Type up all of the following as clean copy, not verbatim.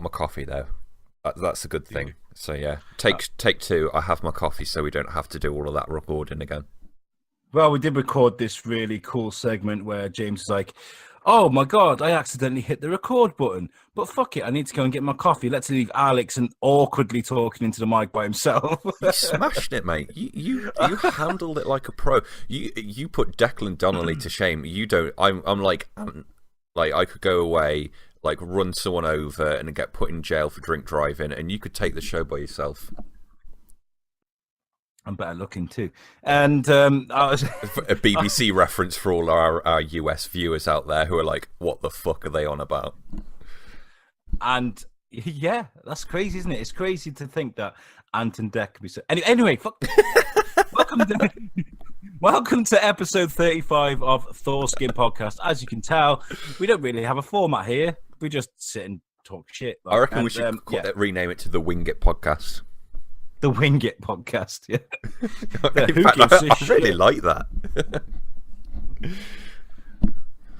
got my coffee though. That's a good thing. So yeah, take two. I have my coffee, so we don't have to do all of that recording again. Well, we did record this really cool segment where James is like, "Oh my god, I accidentally hit the record button, but fuck it, I need to go and get my coffee. Let's leave Alex and awkwardly talking into the mic by himself." You smashed it, mate. You handled it like a pro. You put Declan Donnelly to shame. You don't. I'm like I could go away, like run someone over and get put in jail for drink driving, and you could take the show by yourself. I'm better looking too. And I was a BBC reference for all our US viewers out there who are like, what the fuck are they on about? And yeah, that's crazy, isn't it? It's crazy to think that Ant and Dec can be so... Anyway, fuck. Welcome to episode 35 of Thorskin Podcast. As you can tell, we don't really have a format here. We just sit and talk shit. I reckon we should rename it to the Wing It Podcast. The Wing It Podcast, yeah. In fact, I really like that.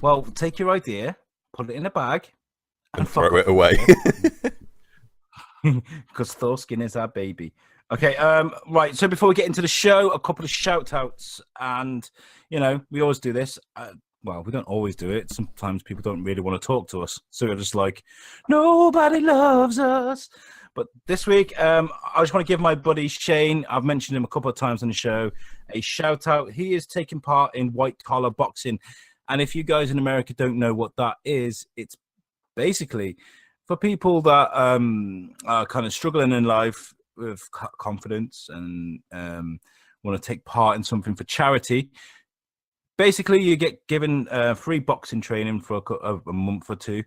Well, take your idea, put it in a bag, and throw it away. Because Thorskin is our baby. Okay, right. So before we get into the show, a couple of shout-outs. And, we always do this. Well, we don't always do it. Sometimes people don't really want to talk to us. So we're just like, nobody loves us. But this week, I just want to give my buddy Shane, I've mentioned him a couple of times on the show, a shout-out. He is taking part in white-collar boxing. And if you guys in America don't know what that is, it's basically for people that are kind of struggling in life with confidence and want to take part in something for charity. Basically, you get given free boxing training for a month or two,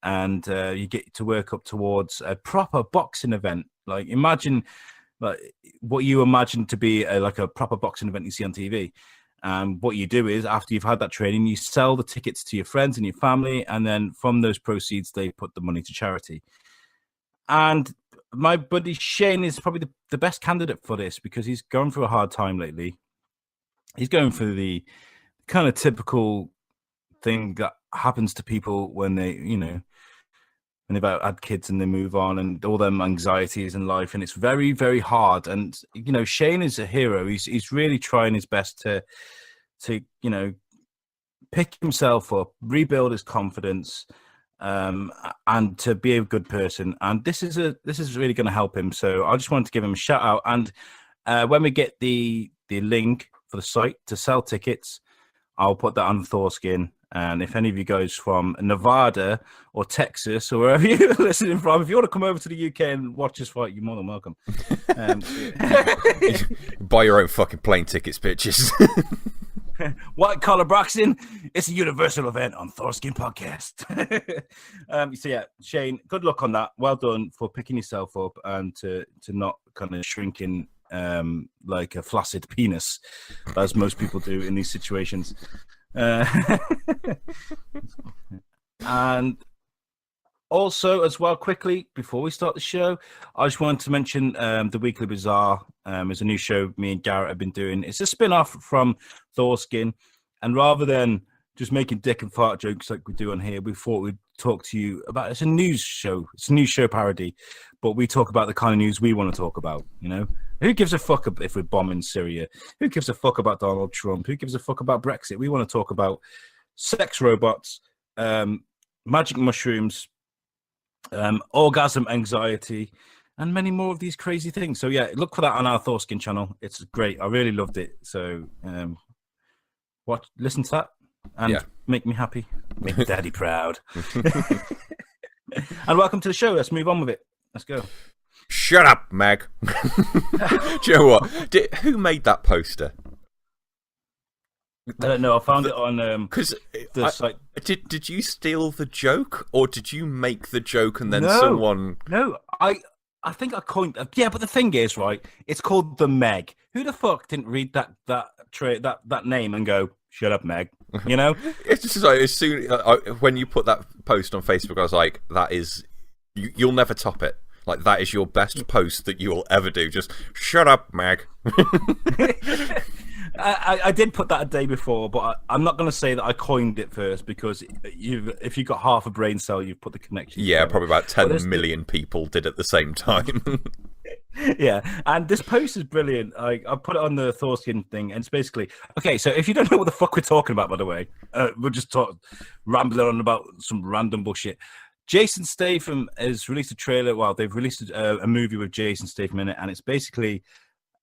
and you get to work up towards a proper boxing event. Like, imagine what you imagine to be like a proper boxing event you see on TV. What you do is, after you've had that training, you sell the tickets to your friends and your family, and then from those proceeds, they put the money to charity. And my buddy Shane is probably the best candidate for this because he's going through a hard time lately. He's going through the kind of typical thing that happens to people when they, when they've had kids and they move on, and all them anxieties in life, and it's very, very hard. And Shane is a hero. He's really trying his best to pick himself up, rebuild his confidence, and to be a good person. And this is really going to help him. So I just wanted to give him a shout out. And when we get the link for the site to sell tickets, I'll put that on Thors-Kin. And if any of you guys from Nevada or Texas or wherever you're listening from, if you want to come over to the UK and watch this fight, you're more than welcome. Buy your own fucking plane tickets, bitches. White collar boxing, it's a universal event on Thorskin Podcast. So yeah, Shane, good luck on that. Well done for picking yourself up and to not kind of shrinking like a flaccid penis, as most people do in these situations. And also, as well, quickly before we start the show, I just wanted to mention the Weekly Bazaar is a new show me and Garrett have been doing. It's a spin-off from Thors-Kin, and rather than just making dick and fart jokes like we do on here, we thought we'd talk to you about, it's a news show. It's a news show parody, but we talk about the kind of news we want to talk about, Who gives a fuck if we're bombing Syria? Who gives a fuck about Donald Trump? Who gives a fuck about Brexit? We want to talk about sex robots, magic mushrooms, orgasm anxiety, and many more of these crazy things. So yeah, look for that on our Thors-Kin channel. It's great. I really loved it. So listen to that and make me happy. Make daddy proud. And welcome to the show. Let's move on with it. Let's go. Shut up, Meg. Do you know what? Who made that poster? I don't know. I found it on because the site. Did you steal the joke, or did you make the joke and then someone? No, I think I coined. Yeah, but the thing is, right? It's called the Meg. Who the fuck didn't read that name and go, "Shut up, Meg"? It's just like, as soon when you put that post on Facebook, I was like, "That is, you'll never top it." Like, that is your best post that you will ever do. Just shut up, Meg. I did put that a day before, but I'm not going to say that I coined it first because if you've got half a brain cell, you've put the connection. Yeah, together. probably about 10 million people did at the same time. Yeah, and this post is brilliant. I put it on the Thors-Kin thing, and it's basically okay. So if you don't know what the fuck we're talking about, by the way, we're just rambling on about some random bullshit. Jason Statham has released a trailer. Well, they've released a movie with Jason Statham in it, and it's basically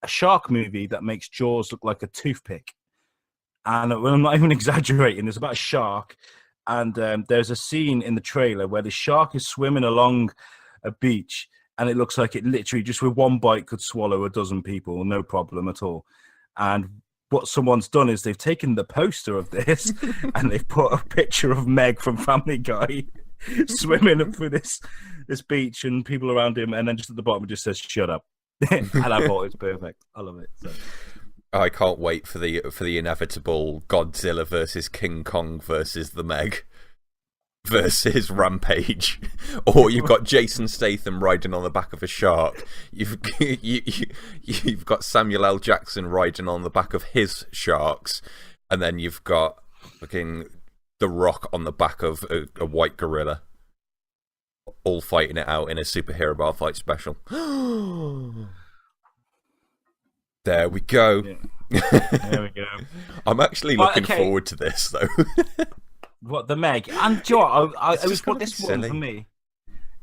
a shark movie that makes Jaws look like a toothpick. And I'm not even exaggerating. It's about a shark, and there's a scene in the trailer where the shark is swimming along a beach, and it looks like it literally just with one bite could swallow a dozen people, no problem at all. And what someone's done is they've taken the poster of this and they've put a picture of Meg from Family Guy swimming up through this beach and people around him, and then just at the bottom it just says "shut up." And I thought it was perfect. I love it. So. I can't wait for the inevitable Godzilla versus King Kong versus the Meg versus Rampage, or you've got Jason Statham riding on the back of a shark. You've got Samuel L. Jackson riding on the back of his sharks, and then you've got fucking The Rock on the back of a white gorilla, all fighting it out in a superhero bar fight special. There we go. Yeah. There we go. I'm actually looking forward to this, though. What, the Meg? And do you know what? It was what this one for me.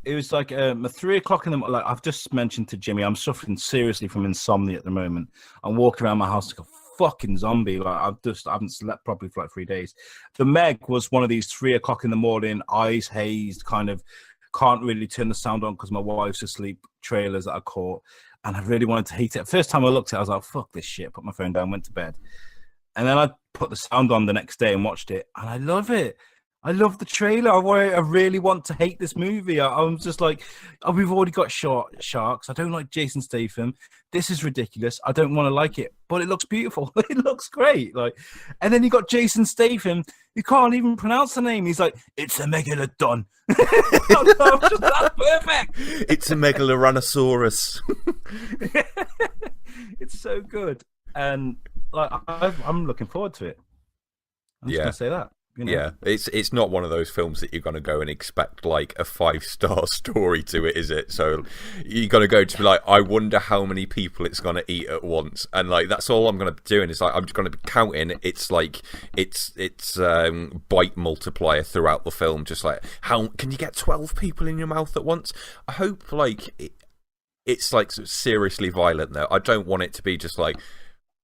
It was like 3 o'clock in the morning. Like I've just mentioned to Jimmy, I'm suffering seriously from insomnia at the moment. I'm walking around my house like a fucking zombie. Like I haven't slept properly for like 3 days. The Meg was one of these 3 o'clock in the morning, eyes hazed, kind of can't really turn the sound on because my wife's asleep trailers that I caught. And I really wanted to hate it. First time I looked at it, I was like, fuck this shit. Put my phone down, went to bed. And then I put the sound on the next day and watched it. And I love it. I love the trailer. I really want to hate this movie. I'm just like, we've already got sharks. I don't like Jason Statham. This is ridiculous. I don't want to like it. But it looks beautiful. It looks great. Like, and then you got Jason Statham. You can't even pronounce the name. He's like, it's a megalodon. That's perfect. It's a megaloranosaurus. It's so good. And like, I'm looking forward to it. I'm just going to say that. You know? Yeah, it's not one of those films that you're going to go and expect like a 5-star story to it, is it? So you're going to go to be like, I wonder how many people it's going to eat at once, and like that's all I'm going to be doing is like I'm just going to be counting. It's like it's bite multiplier throughout the film, just like how can you get 12 people in your mouth at once? I hope like it's like seriously violent though. I don't want it to be just like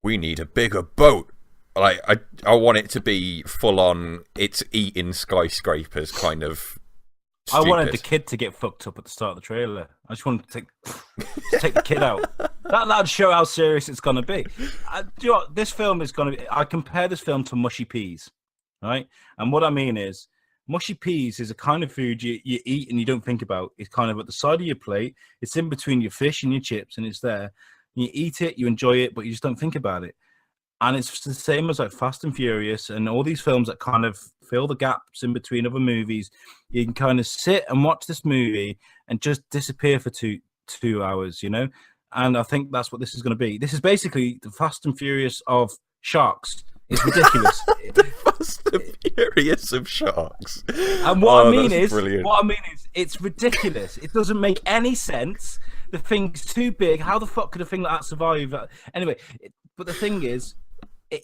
we need a bigger boat. Like I want it to be full on. It's eating skyscrapers, kind of. Stupid. I wanted the kid to get fucked up at the start of the trailer. I just wanted to take the kid out. That'd show how serious it's going to be. Do you know what? This film is going to be. I compare this film to mushy peas, right? And what I mean is, mushy peas is a kind of food you eat and you don't think about. It's kind of at the side of your plate. It's in between your fish and your chips, and it's there. You eat it, you enjoy it, but you just don't think about it. And it's the same as like Fast and Furious and all these films that kind of fill the gaps in between other movies. You can kind of sit and watch this movie and just disappear for two hours, you know? And I think that's what this is going to be. This is basically the Fast and Furious of sharks. It's ridiculous. The Fast and Furious of sharks. And what I mean is, it's ridiculous. It doesn't make any sense. The thing's too big. How the fuck could a thing like that survive? Anyway, but the thing is,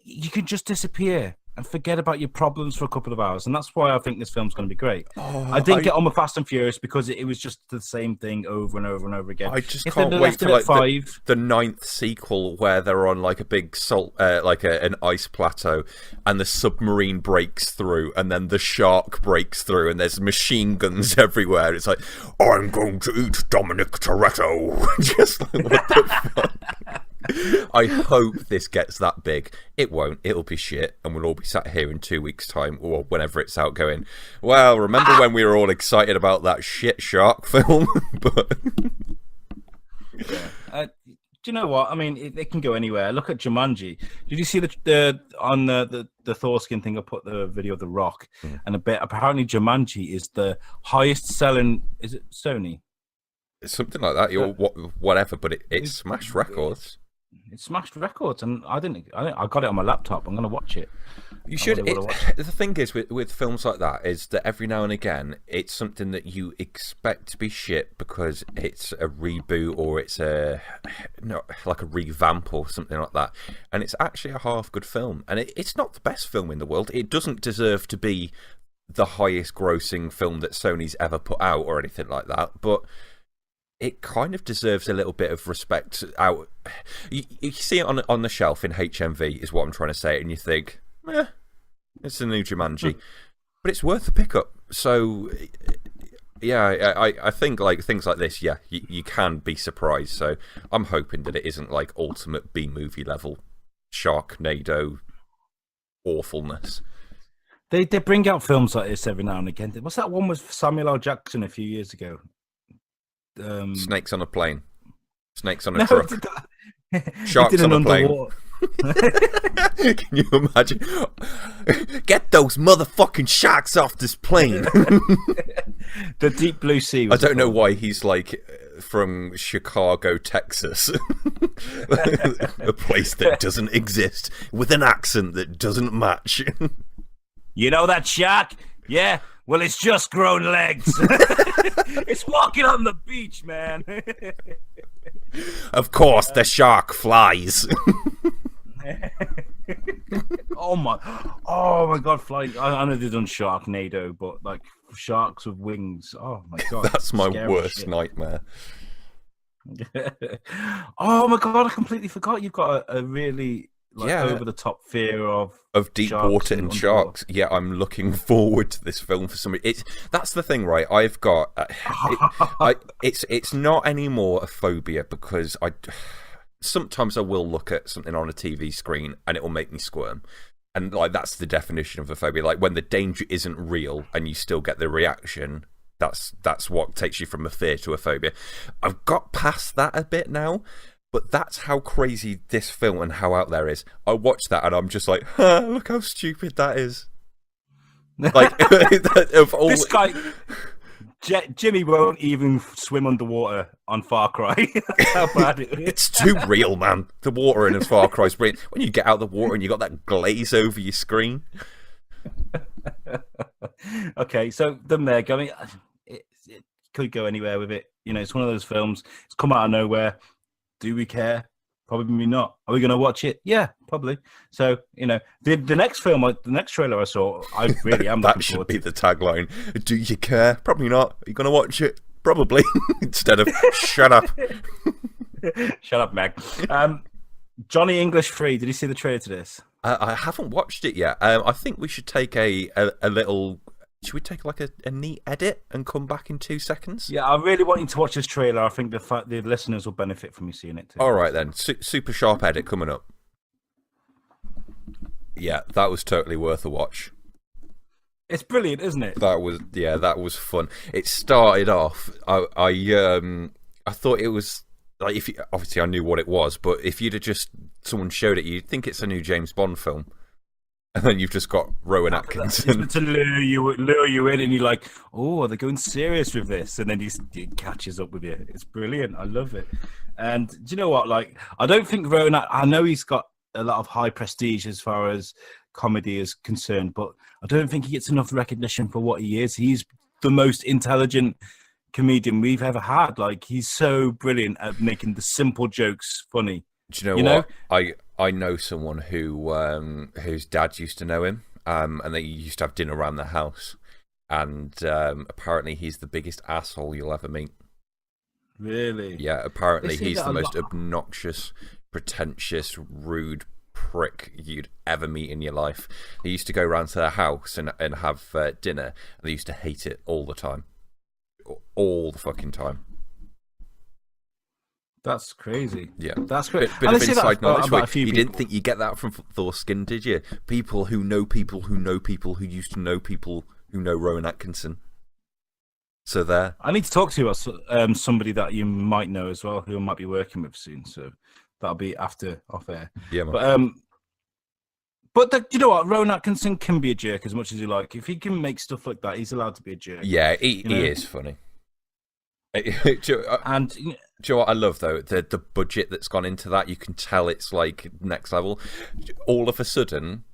you can just disappear and forget about your problems for a couple of hours. And that's why I think this film's going to be great. I didn't get on with Fast and Furious because it was just the same thing over and over and over again. I just can't wait for like the 9th sequel where they're on like a big an ice plateau and the submarine breaks through and then the shark breaks through and there's machine guns everywhere. It's like, I'm going to eat Dominic Toretto. Just like, what the fuck? I hope this gets that big. It won't. It'll be shit, and we'll all be sat here in 2 weeks' time, or whenever it's out, going, well, remember when we were all excited about that shit shark film? But do you know what? I mean, it can go anywhere. Look at Jumanji. Did you see the Thors-Kin thing? I put the video of The Rock, and apparently Jumanji is the highest selling. Is it Sony? It's something like that, or whatever. But it smashed records. It smashed records, and I got it on my laptop. I'm gonna watch it. You should. The thing is with films like that is that every now and again it's something that you expect to be shit because it's a reboot or it's like a revamp or something like that, and it's actually a half good film. And it's not the best film in the world. It doesn't deserve to be the highest grossing film that Sony's ever put out or anything like that, but it kind of deserves a little bit of respect out. You see it on the shelf in HMV is what I'm trying to say, and you think, it's a new Jumanji, but it's worth the pickup. So yeah, I think like things like this, yeah, you can be surprised. So I'm hoping that it isn't like ultimate B movie level Sharknado awfulness. They bring out films like this every now and again. What's that one with Samuel L. Jackson a few years ago? Snakes on a plane. Snakes on a truck. Sharks on a plane. Can you imagine? Get those motherfucking sharks off this plane. The Deep Blue Sea. I don't know why he's like from Chicago, Texas. A place that doesn't exist with an accent that doesn't match. You know that shark? Yeah. Well, it's just grown legs. It's walking on the beach, man. Of course, the shark flies. Oh my God, flying! I know they've done Sharknado, but like sharks with wings. Oh my God, that's my worst nightmare. Oh my God, I completely forgot. You've got a really over the top fear of deep water and sharks. Yeah, I'm looking forward to this film for some. That's the thing, right? I've got it's not anymore a phobia because sometimes I will look at something on a TV screen and it will make me squirm, and like that's the definition of a phobia. Like when the danger isn't real and you still get the reaction. That's what takes you from a fear to a phobia. I've got past that a bit now. But that's how crazy this film and how out there is. I watch that and I'm just like, look how stupid that is. Like, of all... This guy, Jimmy won't even swim underwater on Far Cry. That's how bad it is. It's too real, man. The water in Far Cry is brilliant. When you get out of the water and you got that glaze over your screen. Okay, so the Meg, I mean, it could go anywhere with it. You know, it's one of those films. It's come out of nowhere. Do we care? Probably not. Are we going to watch it? Yeah, probably. So, you know, the next film, the next trailer I saw, I really am that should be the tagline. Do you care? Probably not. Are you going to watch it? Probably. Instead of, shut up. Shut up, Meg. Johnny English 3, did you see the trailer to this? I haven't watched it yet. I think we should take a little... Should we take like a neat edit and come back in 2 seconds? Yeah, I really want you to watch this trailer. I think the listeners will benefit from you seeing it too. All right then, super sharp edit coming up. Yeah, that was totally worth a watch. It's brilliant, isn't it? That was fun. It started off. I thought it was like obviously I knew what it was, but if you'd have just someone showed it, you'd think it's a new James Bond film. And then you've just got Rowan Atkinson to lure you in, and you're like, "Oh, they're going serious with this," and then he catches up with you. It's brilliant. I love it. And do you know what? Like, I don't think Rowan. I know he's got a lot of high prestige as far as comedy is concerned, but I don't think he gets enough recognition for what he is. He's the most intelligent comedian we've ever had. Like, he's so brilliant at making the simple jokes funny. Do you know what? I know someone whose dad used to know him, and they used to have dinner around the house. And apparently he's the biggest asshole you'll ever meet. Really? Yeah, apparently he's the most obnoxious, pretentious, rude prick you'd ever meet in your life. He used to go around to their house and have dinner, and they used to hate it all the time. All the fucking time. That's crazy. Yeah, that's great. Bit of inside knowledge. You didn't think you get that from Thors-Kin, did you? People who know people who know people who used to know people who know Rowan Atkinson. So there. I need to talk to you about somebody that you might know as well, who I might be working with soon. So that'll be after off air. Yeah, man. But you know what? Rowan Atkinson can be a jerk as much as you like. If he can make stuff like that, he's allowed to be a jerk. Yeah, he is funny. And Do you know what I love though? The budget that's gone into that, you can tell it's like next level. All of a sudden,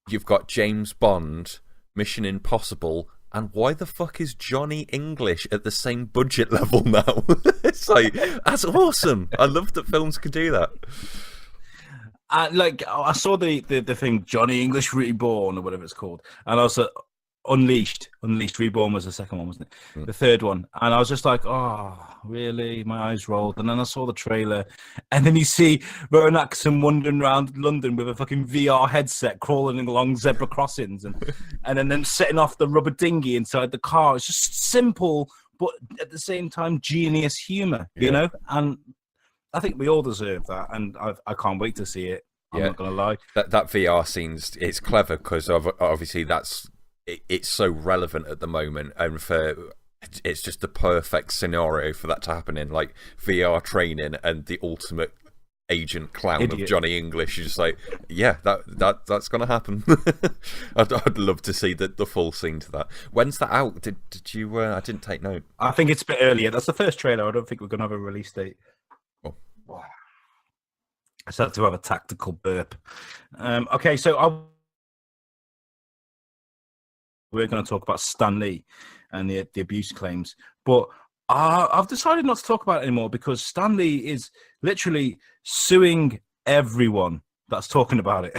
you've got James Bond, Mission Impossible, and why the fuck is Johnny English at the same budget level now? It's like, that's awesome. I love that films can do that. Like, I saw the thing Johnny English Reborn or whatever it's called, and also Unleashed Reborn was the second one, wasn't it? The third one, and I was just like, oh, really? My eyes rolled, and then I saw the trailer, and then you see Rowan Atkinson wandering around London with a fucking VR headset, crawling along zebra crossings, and and then setting off the rubber dinghy inside the car. It's just simple, but at the same time, genius humor, you know, and I think we all deserve that, and I can't wait to see it. I'm not gonna lie. That VR scene's it's clever because obviously it's so relevant at the moment, and it's just the perfect scenario for that to happen in, like VR training and the ultimate agent clown of Johnny English. You're just like, yeah, that's gonna happen. I'd love to see the full scene to that. When's that out? Did you? I didn't take note. I think it's a bit earlier. That's the first trailer. I don't think we're gonna have a release date. I just had to have a tactical burp. Okay, so we're going to talk about Stan Lee and the abuse claims, but I've decided not to talk about it anymore because Stan Lee is literally suing everyone that's talking about it.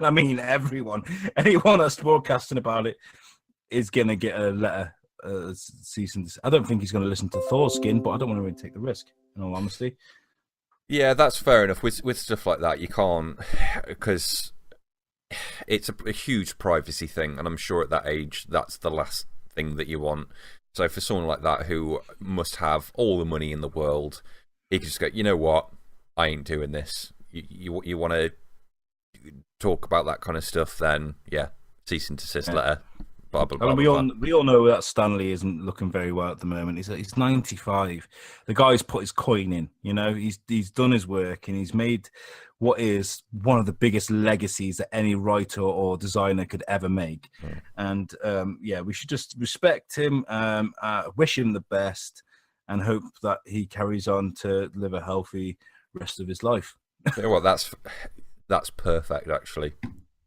I mean, everyone. Anyone that's broadcasting about it is going to get a letter. Cease and desist. I don't think he's going to listen to Thors-Kin, but I don't want to really take the risk, in all honesty. Yeah, that's fair enough. With stuff like that, you can't, because it's a huge privacy thing, and I'm sure at that age, that's the last thing that you want. So for someone like that who must have all the money in the world, he can just go, you know what, I ain't doing this. You want to talk about that kind of stuff, then yeah, cease and desist letter. Blah, blah, blah, I mean, we all know that Stanley isn't looking very well at the moment. He's 95. The guy's put his coin in. You know, he's done his work, and he's made what is one of the biggest legacies that any writer or designer could ever make. And we should just respect him, wish him the best, and hope that he carries on to live a healthy rest of his life. You know what? That's perfect, actually.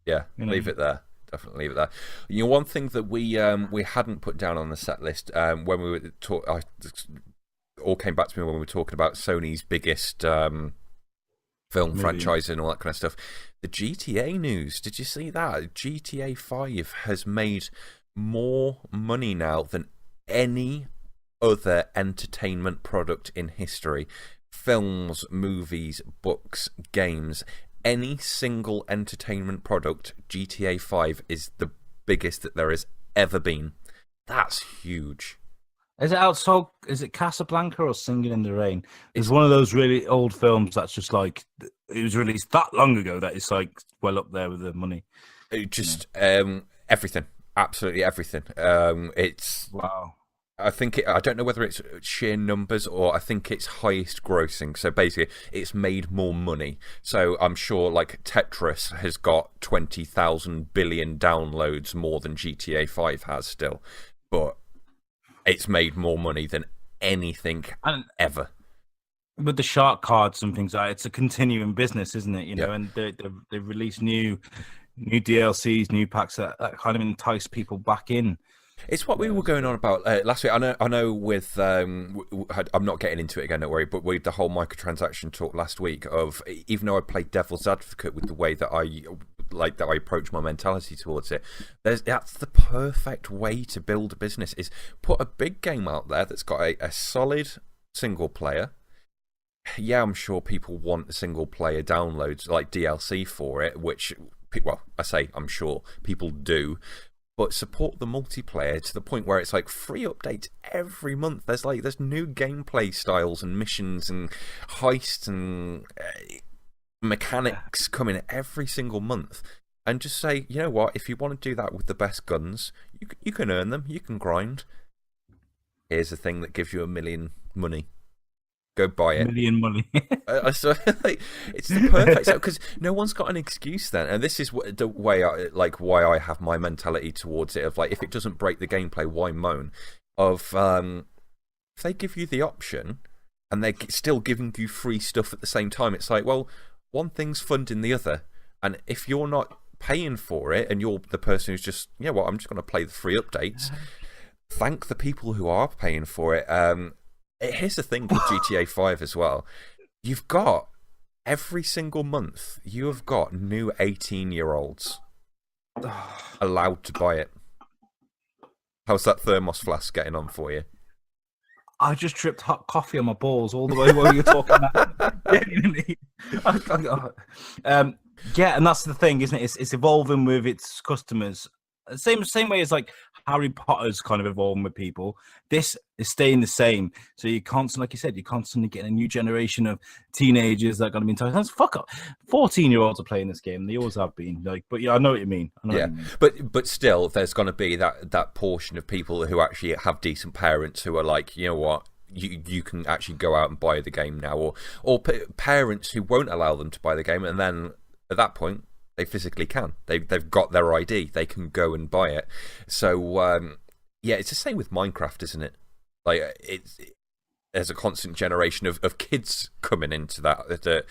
Yeah, leave it there. Definitely leave it there. You know, one thing that we hadn't put down on the set list when we were all came back to me when we were talking about Sony's biggest film franchise and all that kind of stuff. The GTA news. Did you see that? GTA 5 has made more money now than any other entertainment product in history. Films, movies, books, games. Any single entertainment product, GTA 5 is the biggest that there has ever been. That's huge. Is it Casablanca or Singing in the Rain? It's one of those really old films that's just like, it was released that long ago that it's like well up there with the money. Everything. Absolutely everything. It's... Wow. I don't know whether it's sheer numbers or I think it's highest grossing. So basically, it's made more money. So I'm sure like Tetris has got 20,000 billion downloads more than GTA 5 has still. But it's made more money than anything ever. With the shark cards and things like that, it's a continuing business, isn't it? You know, and they release new DLCs, new packs that kind of entice people back in. It's what we were going on about last week. I know. With I'm not getting into it again. Don't worry. But with the whole microtransaction talk last week, of even though I played devil's advocate with the way that I approach my mentality towards it, that's the perfect way to build a business. Is put a big game out there that's got a solid single player. Yeah, I'm sure people want single player downloads like DLC for it, which I say I'm sure people do. But support the multiplayer to the point where it's like free updates every month. There's new gameplay styles and missions and heists and mechanics coming every single month. And just say, you know what? If you want to do that with the best guns, you can earn them. You can grind. Here's a thing that gives you $1 million money. Go buy it. $1 million money. So, it's the perfect because no one's got an excuse then, and this is the way why I have my mentality towards it. Of like, if it doesn't break the gameplay, why moan? If they give you the option, and they're still giving you free stuff at the same time. It's like, well, one thing's funding the other, and if you're not paying for it and you're the person who's just, I'm just going to play the free updates, thank the people who are paying for it. Here's the thing with GTA 5 as well. You've got, every single month, you have got new 18-year-olds allowed to buy it. How's that thermos flask getting on for you? I just tripped hot coffee on my balls all the way while you're talking about it. Yeah, and that's the thing, isn't it? It's evolving with its customers. Same way as like Harry Potter's kind of evolving with people. This is staying the same. So you constantly, like you said, you're constantly getting a new generation of teenagers that are going to be enticed. Fuck up. 14-year-olds are playing this game. They always have been. Like, but yeah, I know what you mean. But still, there's going to be that portion of people who actually have decent parents who are like, you know what, you can actually go out and buy the game now, or parents who won't allow them to buy the game, and then at that point, they physically can. They've got their ID. They can go and buy it. So it's the same with Minecraft, isn't it? Like there's a constant generation of kids coming into that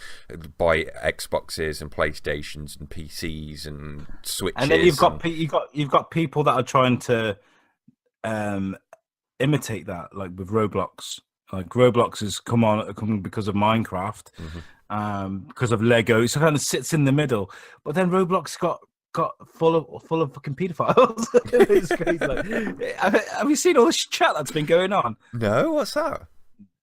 buy Xboxes and PlayStations and PCs and Switches. And then you've got people that are trying to imitate that, like with Roblox. Like Roblox has come because of Minecraft. Mm-hmm. Because of Lego, so it kind of sits in the middle. But then Roblox got full of fucking pedophiles. It's crazy. Like, have you seen all this chat that's been going on? No, what's that?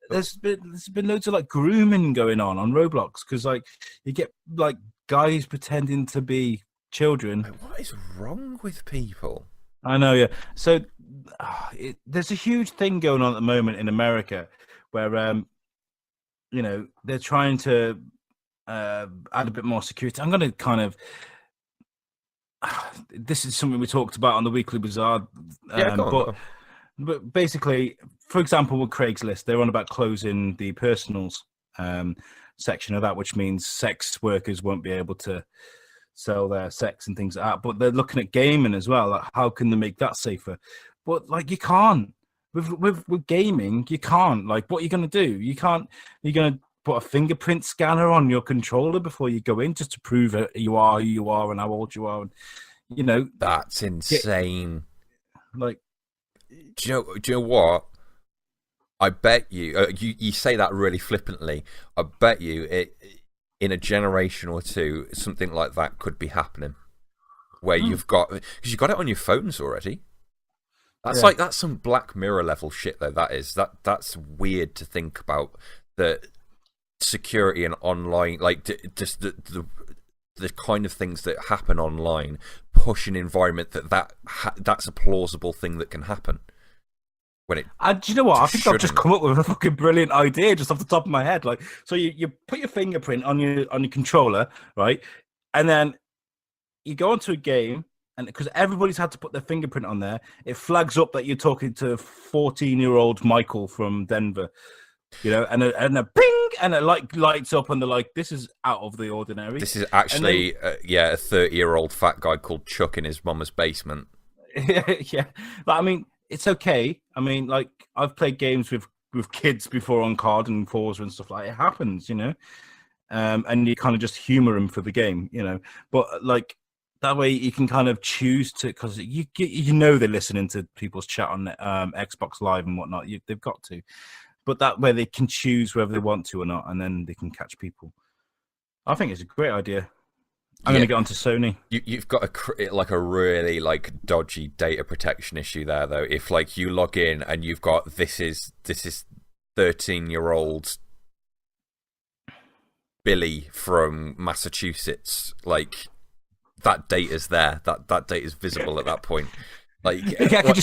There's been loads of like grooming going on Roblox, because like you get like guys pretending to be children. What is wrong with people? I know, yeah. So there's a huge thing going on at the moment in America where they're trying to add a bit more security. I'm going to kind of... this is something we talked about on the Weekly Bazaar. But basically, for example, with Craigslist, they're on about closing the personals section of that, which means sex workers won't be able to sell their sex and things like that. But they're looking at gaming as well. Like, how can they make that safer? But like, you can't. With gaming, you can't. Like, what are you going to do? You're going to put a fingerprint scanner on your controller before you go in, just to prove that you are who you are and how old you are. And, that's insane. Like, do you know what? I bet you, you say that really flippantly. I bet you in a generation or two, something like that could be happening, where because you've got it on your phones already. That's some Black Mirror level shit though. That's weird to think about, the security and online, like just the kind of things that happen online, push an environment that's a plausible thing that can happen. When it, do you know what? I think I've just come up with a fucking brilliant idea just off the top of my head. Like, so you put your fingerprint on your controller, right, and then you go onto a game. And because everybody's had to put their fingerprint on there, it flags up that you're talking to 14-year-old Michael from Denver, and a ping, and it lights up, and they're like, "This is out of the ordinary." This is actually, a 30-year-old fat guy called Chuck in his mama's basement. Yeah, but I mean, it's okay. I mean, like, I've played games with kids before on card and Forza and stuff like that. It happens, and you kind of just humor them for the game, But like, that way you can kind of choose to, because they're listening to people's chat on Xbox Live and whatnot. They've got to, but that way they can choose whether they want to or not, and then they can catch people. I think it's a great idea. I'm going to get onto Sony. You've got a really dodgy data protection issue there, though. If you log in and you've got this is 13-year-old Billy from Massachusetts, that data's there. That data is visible at that point. I could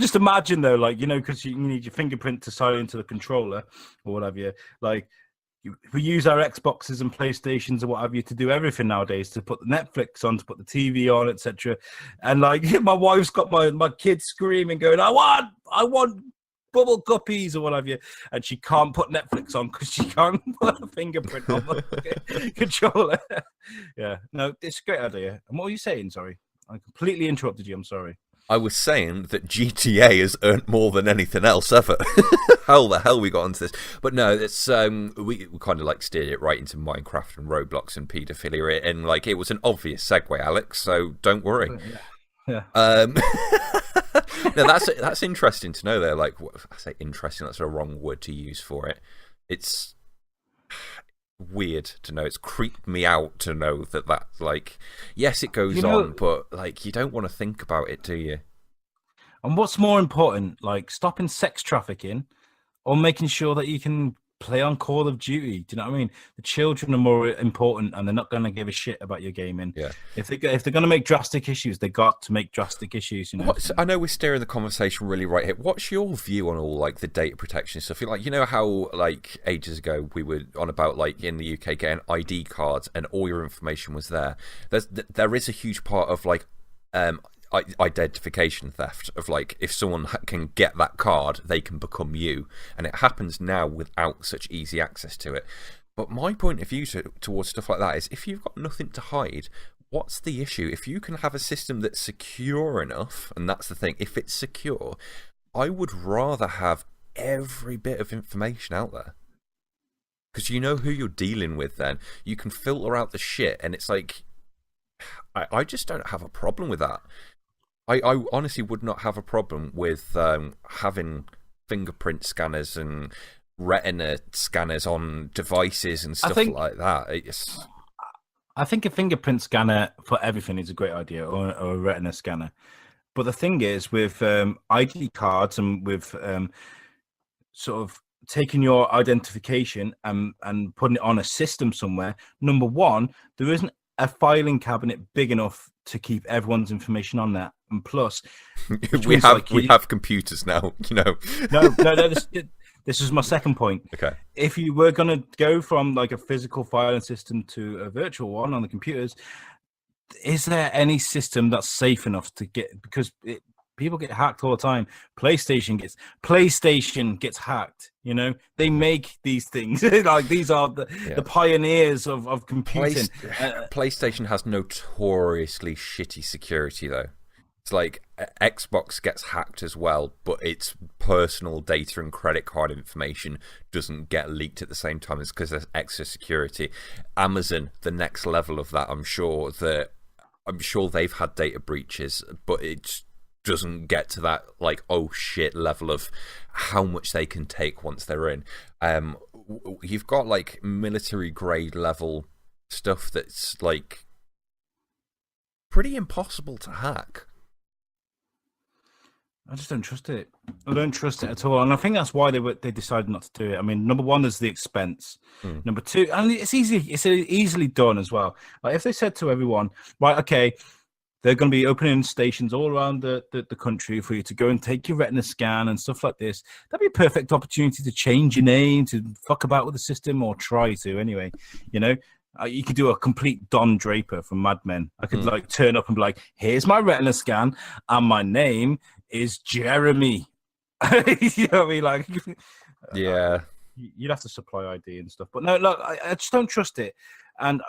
just imagine though, because you need your fingerprint to sign into the controller or whatever. We use our Xboxes and PlayStations and what have you to do everything nowadays, to put the Netflix on, to put the TV on, etc. And my wife's got my kids screaming, going, "I want bubble guppies," or what have you, and she can't put Netflix on because she can't put a fingerprint on the controller. Yeah, no, it's a great idea. And what were you saying? Sorry, I completely interrupted you. I'm sorry. I was saying that GTA has earned more than anything else ever. How the hell we got onto this? But no, it's we kind of like steered it right into Minecraft and Roblox and paedophilia, and like it was an obvious segue, Alex. So don't worry. Yeah. No, that's interesting to know. There, like I say, interesting. That's a wrong word to use for it. It's weird to know. It's creeped me out to know that that's like, yes, it goes on, but like you don't want to think about it, do you? And what's more important, like stopping sex trafficking or making sure that you can play on Call of Duty? Do you know what I mean? The children are more important, and they're not going to give a shit about your gaming. Yeah. If they're going to make drastic issues, they got to make drastic issues. You know. I know we're steering the conversation really right here. What's your view on all like the data protection stuff? Like, you know how like ages ago we were on about like in the UK getting ID cards and all your information was there. There is a huge part of like identification theft of like if someone can get that card, they can become you, and it happens now without such easy access to it. But my point of view towards stuff like that is, if you've got nothing to hide, what's the issue? If you can have a system that's secure enough, and that's the thing, if it's secure, I would rather have every bit of information out there, because you know who you're dealing with. Then you can filter out the shit, and it's like I just don't have a problem with that. I honestly would not have a problem with having fingerprint scanners and retina scanners on devices and stuff like that. I think a fingerprint scanner for everything is a great idea, or a retina scanner. But the thing is, with ID cards and with sort of taking your identification and putting it on a system somewhere, number one, there isn't a filing cabinet big enough to keep everyone's information on that. And plus, we have computers now, you know. No. This is my second point. Okay. If you were going to go from like a physical filing system to a virtual one on the computers, is there any system that's safe enough to get? Because people get hacked all the time. PlayStation gets hacked. You know, they make these things like these are the pioneers of computing. PlayStation has notoriously shitty security, though. It's like Xbox gets hacked as well, but its personal data and credit card information doesn't get leaked at the same time. It's because there's extra security. Amazon, the next level of that, I'm sure they've had data breaches, but it doesn't get to that like oh shit level of how much they can take once they're in. You've got like military grade level stuff that's like pretty impossible to hack. I just don't trust it. I don't trust it at all, and I think that's why they decided not to do it. I mean, number one is the expense. Number two, and it's easily done as well. Like if they said to everyone, right, okay, they're going to be opening stations all around the country for you to go and take your retina scan and stuff like this. That'd be a perfect opportunity to change your name, to fuck about with the system, or try to anyway. You know, you could do a complete Don Draper from Mad Men. I could like turn up and be like, "Here's my retina scan, and my name is Jeremy." You know what I mean? Like, yeah, you'd have to supply ID and stuff. But no, look, I just don't trust it, and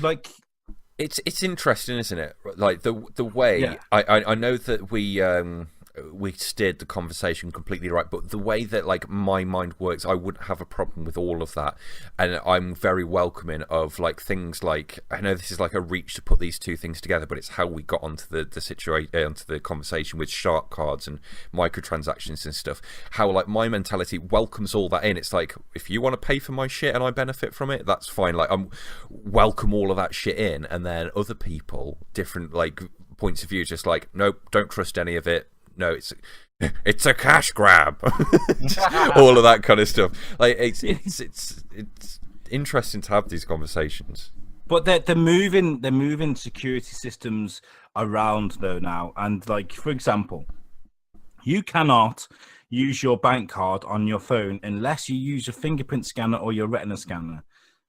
like. It's interesting, isn't it? Like the way I know that we steered the conversation completely right, but the way that like my mind works, I wouldn't have a problem with all of that, and I'm very welcoming of like things like, I know this is like a reach to put these two things together, but it's how we got onto the situation, onto the conversation with shark cards and microtransactions and stuff. How like my mentality welcomes all that in. It's like, if you want to pay for my shit and I benefit from it, that's fine. Like I'm welcome all of that shit in, and then other people, different like points of view, just like, nope, don't trust any of it. No, it's a cash grab. All of that kind of stuff. Like it's interesting to have these conversations. But they're moving security systems around though now, and like for example, you cannot use your bank card on your phone unless you use your fingerprint scanner or your retina scanner,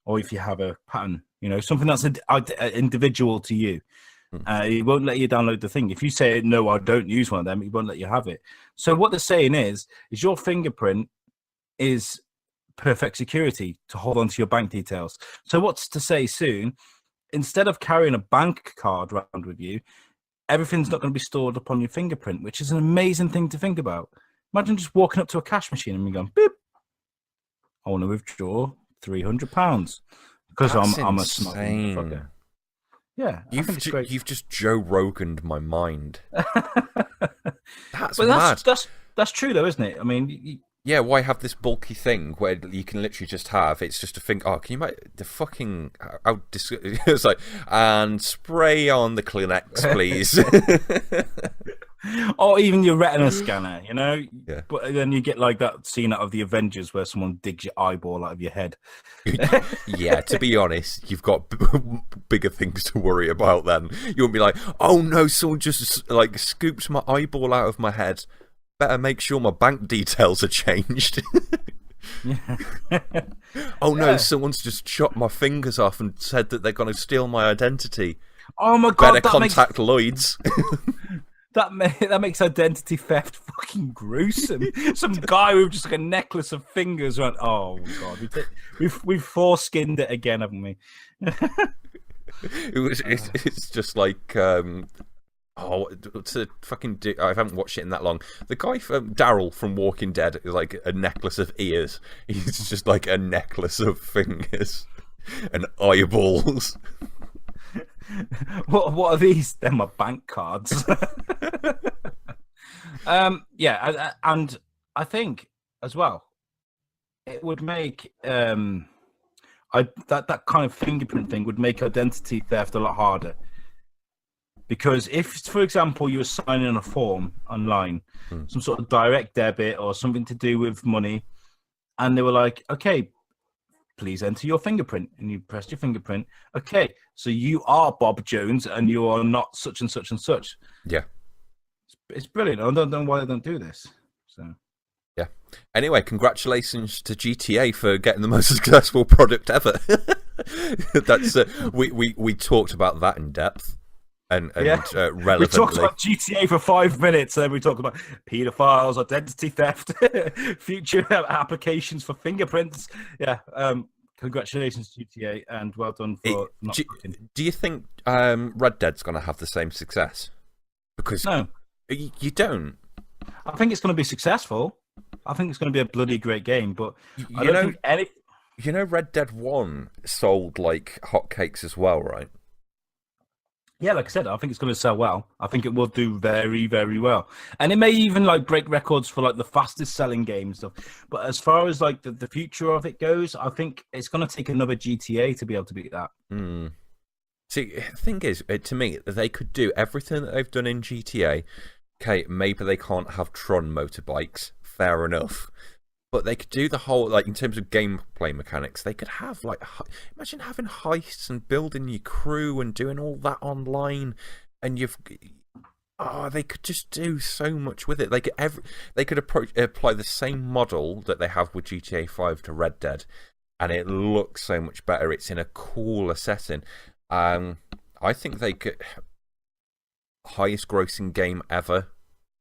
or if you have a pattern, you know, something that's individual to you. It won't let you download the thing. If you say, no, I don't use one of them, it won't let you have it. So what they're saying is your fingerprint is perfect security to hold on to your bank details. So what's to say soon, instead of carrying a bank card around with you, everything's not going to be stored upon your fingerprint, which is an amazing thing to think about. Imagine just walking up to a cash machine and going, beep, I want to withdraw £300 because That's I'm a insane. smart motherfucker. Yeah, you've just Joe Rogan'd my mind. That's but mad. That's true though, isn't it? I mean, yeah. Why have this bulky thing where you can literally just have? It's just a thing. Oh, can you make the fucking? It's like, and spray on the Kleenex, please. Or even your retina scanner, you know. Yeah. But then you get like that scene out of the Avengers where someone digs your eyeball out of your head. Yeah, to be honest, you've got bigger things to worry about then. You won't be like, oh no, someone just like scooped my eyeball out of my head. Better make sure my bank details are changed. Oh no, someone's just chopped my fingers off and said that they're going to steal my identity. Oh my god, better contact Lloyd's. That makes identity theft fucking gruesome. Some guy with just like a necklace of fingers went, oh god, we've foreskinned it again, haven't we? It's just like to fucking I haven't watched it in that long. The guy from Daryl from Walking Dead is like a necklace of ears. He's just like a necklace of fingers and eyeballs. What are these? They're my bank cards. Yeah, and I think as well, it would make that kind of fingerprint thing would make identity theft a lot harder. Because if, for example, you were signing a form online, some sort of direct debit or something to do with money, and they were like, okay, please enter your fingerprint, and you pressed your fingerprint. Okay, so you are Bob Jones, and you are not such and such and such. Yeah, it's brilliant. I don't know why they don't do this. So, yeah. Anyway, congratulations to GTA for getting the most successful product ever. That's we talked about that in depth. And relevantly. We talked about GTA for 5 minutes, and then we talked about paedophiles, identity theft, future applications for fingerprints. Yeah, congratulations, GTA, and well done for not. Do you think Red Dead's going to have the same success? Because no, you don't. I think it's going to be successful. I think it's going to be a bloody great game, but I don't think any. You know, Red Dead 1 sold like hotcakes as well, right? Yeah, like I said, I think it's going to sell well. I think it will do very, very well, and it may even like break records for like the fastest selling game and stuff. But as far as like the future of it goes, I think it's going to take another GTA to be able to beat that. See, the thing is, to me, they could do everything that they've done in GTA. Okay, maybe they can't have Tron motorbikes. Fair enough. But they could do the whole, like, in terms of gameplay mechanics, they could have, like, imagine having heists and building your crew and doing all that online, and they could just do so much with it. They could apply the same model that they have with GTA 5 to Red Dead, and it looks so much better. It's in a cooler setting. I think they could, highest grossing game ever,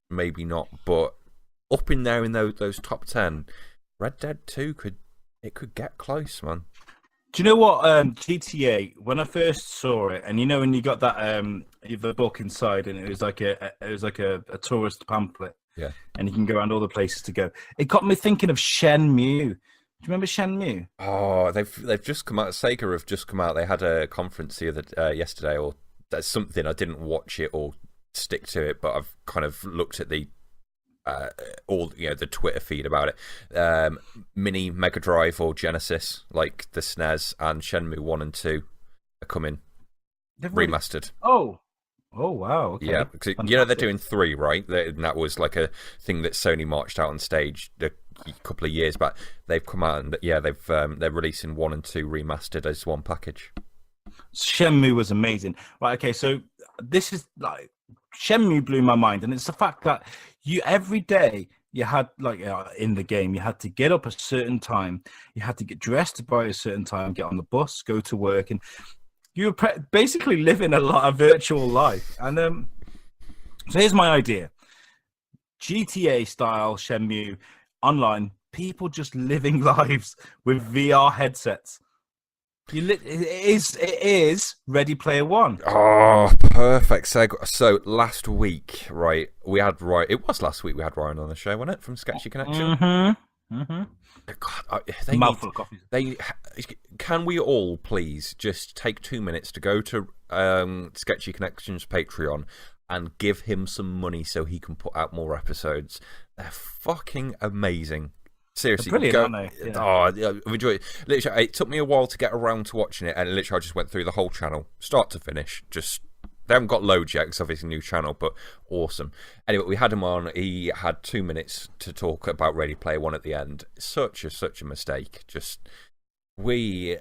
maybe not, but up in there in those top 10, Red Dead 2 could get close, man. Do you know what, GTA, when I first saw it, and you know when you got that the book inside, and it was like a tourist pamphlet, yeah, and you can go around all the places to go. It got me thinking of Shenmue. Do you remember Shenmue? Oh, they've just come out. Sega have just come out. They had a conference yesterday, or that's something. I didn't watch it or stick to it, but I've kind of looked at the the Twitter feed about it. Mini Mega Drive or Genesis, like the SNES, and Shenmue 1 and 2 are coming remastered. Oh wow, okay. Yeah, because you know they're doing 3, right? And that was like a thing that Sony marched out on stage a couple of years back. They've come out and they're releasing 1 and 2 remastered as one package. Shenmue was amazing. Right, okay, so this is like Shenmue blew my mind, and it's the fact that every day you had, like, in the game, you had to get up a certain time, you had to get dressed by a certain time, get on the bus, go to work, and you were basically living a virtual life. And so here's my idea: GTA style Shenmue online, people just living lives with VR headsets. It is Ready Player One. Oh, perfect segue. So last week, right, we had Ryan. It was last week we had Ryan on the show, wasn't it? From Sketchy Connection. God, they Mouthful of coffee. Can we all please just take 2 minutes to go to Sketchy Connection's Patreon and give him some money so he can put out more episodes? They're fucking amazing. Seriously, they're brilliant, aren't they? Yeah. Oh, I've enjoyed it. Literally, it took me a while to get around to watching it, and literally, I just went through the whole channel, start to finish. Just they haven't got loads yet, because obviously new channel, but awesome. Anyway, we had him on. He had 2 minutes to talk about Ready Player One at the end. Such a mistake. We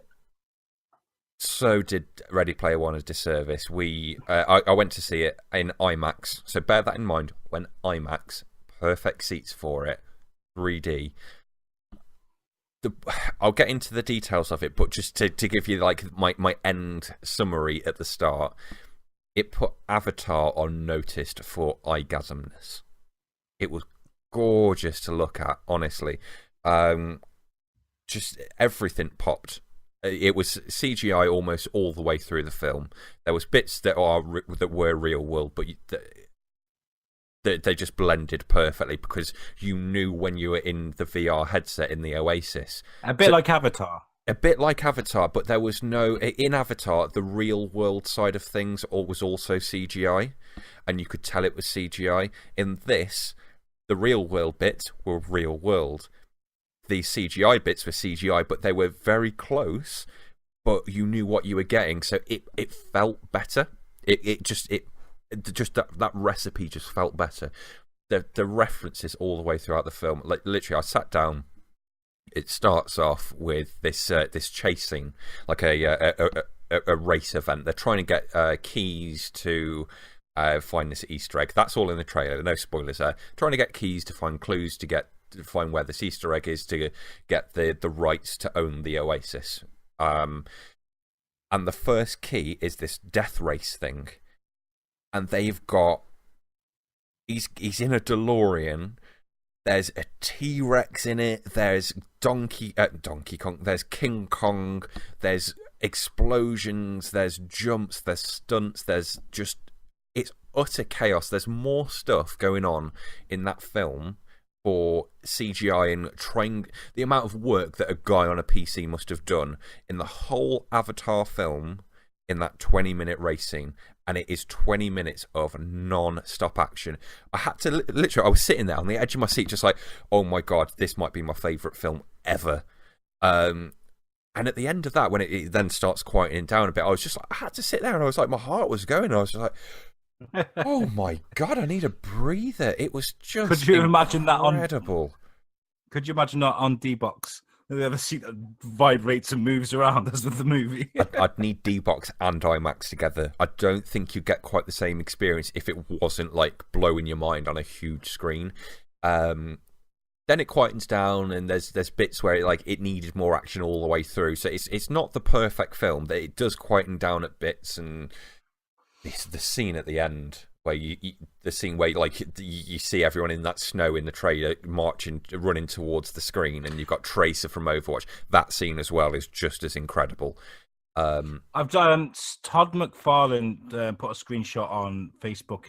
so did Ready Player One a disservice. I went to see it in IMAX, so bear that in mind. When IMAX, perfect seats for it, 3D. I'll get into the details of it, but just to give you like my end summary at the start, it put Avatar on notice for orgasmness. It was gorgeous to look at, honestly. Just everything popped. It was CGI almost all the way through the film. There was bits that were real world, but they just blended perfectly because you knew when you were in the VR headset in the Oasis. A bit like Avatar. A bit like Avatar, but there was no... In Avatar, the real world side of things was also CGI, and you could tell it was CGI. In this, the real world bits were real world. The CGI bits were CGI, but they were very close, but you knew what you were getting, so it felt better. That recipe just felt better. The references all the way throughout the film, like literally, I sat down. It starts off with this chase scene, like a race event. They're trying to get keys to find this Easter egg. That's all in the trailer. No spoilers there. Trying to get keys to find clues to find where this Easter egg is to get the rights to own the Oasis. And the first key is this death race thing. And they've got... He's in a DeLorean. There's a T-Rex in it. There's Donkey Kong. There's King Kong. There's explosions. There's jumps. There's stunts. There's just... It's utter chaos. There's more stuff going on in that film for CGI and trying... The amount of work that a guy on a PC must have done in the whole Avatar film in that 20-minute race scene. And it is 20 minutes of non-stop action. I had to literally, I was sitting there on the edge of my seat, just like, oh my god, this might be my favourite film ever. And at the end of that, when it then starts quieting down a bit, I was just like, I had to sit there, and I was like, my heart was going. I was just like, oh my god, I need a breather. It was just Could you imagine that incredible. Could you imagine that on D-Box? Have you ever seen that vibrates and moves around as with the movie? I'd need D-Box and IMAX together. I don't think you'd get quite the same experience if it wasn't like blowing your mind on a huge screen. Then it quietens down, and there's bits where it needed more action all the way through. So it's not the perfect film. It does quieten down at bits, and it's the scene at the end where you see everyone in that snow in the trailer running towards the screen, and you've got Tracer from Overwatch. That scene as well is just as incredible. I've done... Todd McFarlane put a screenshot on Facebook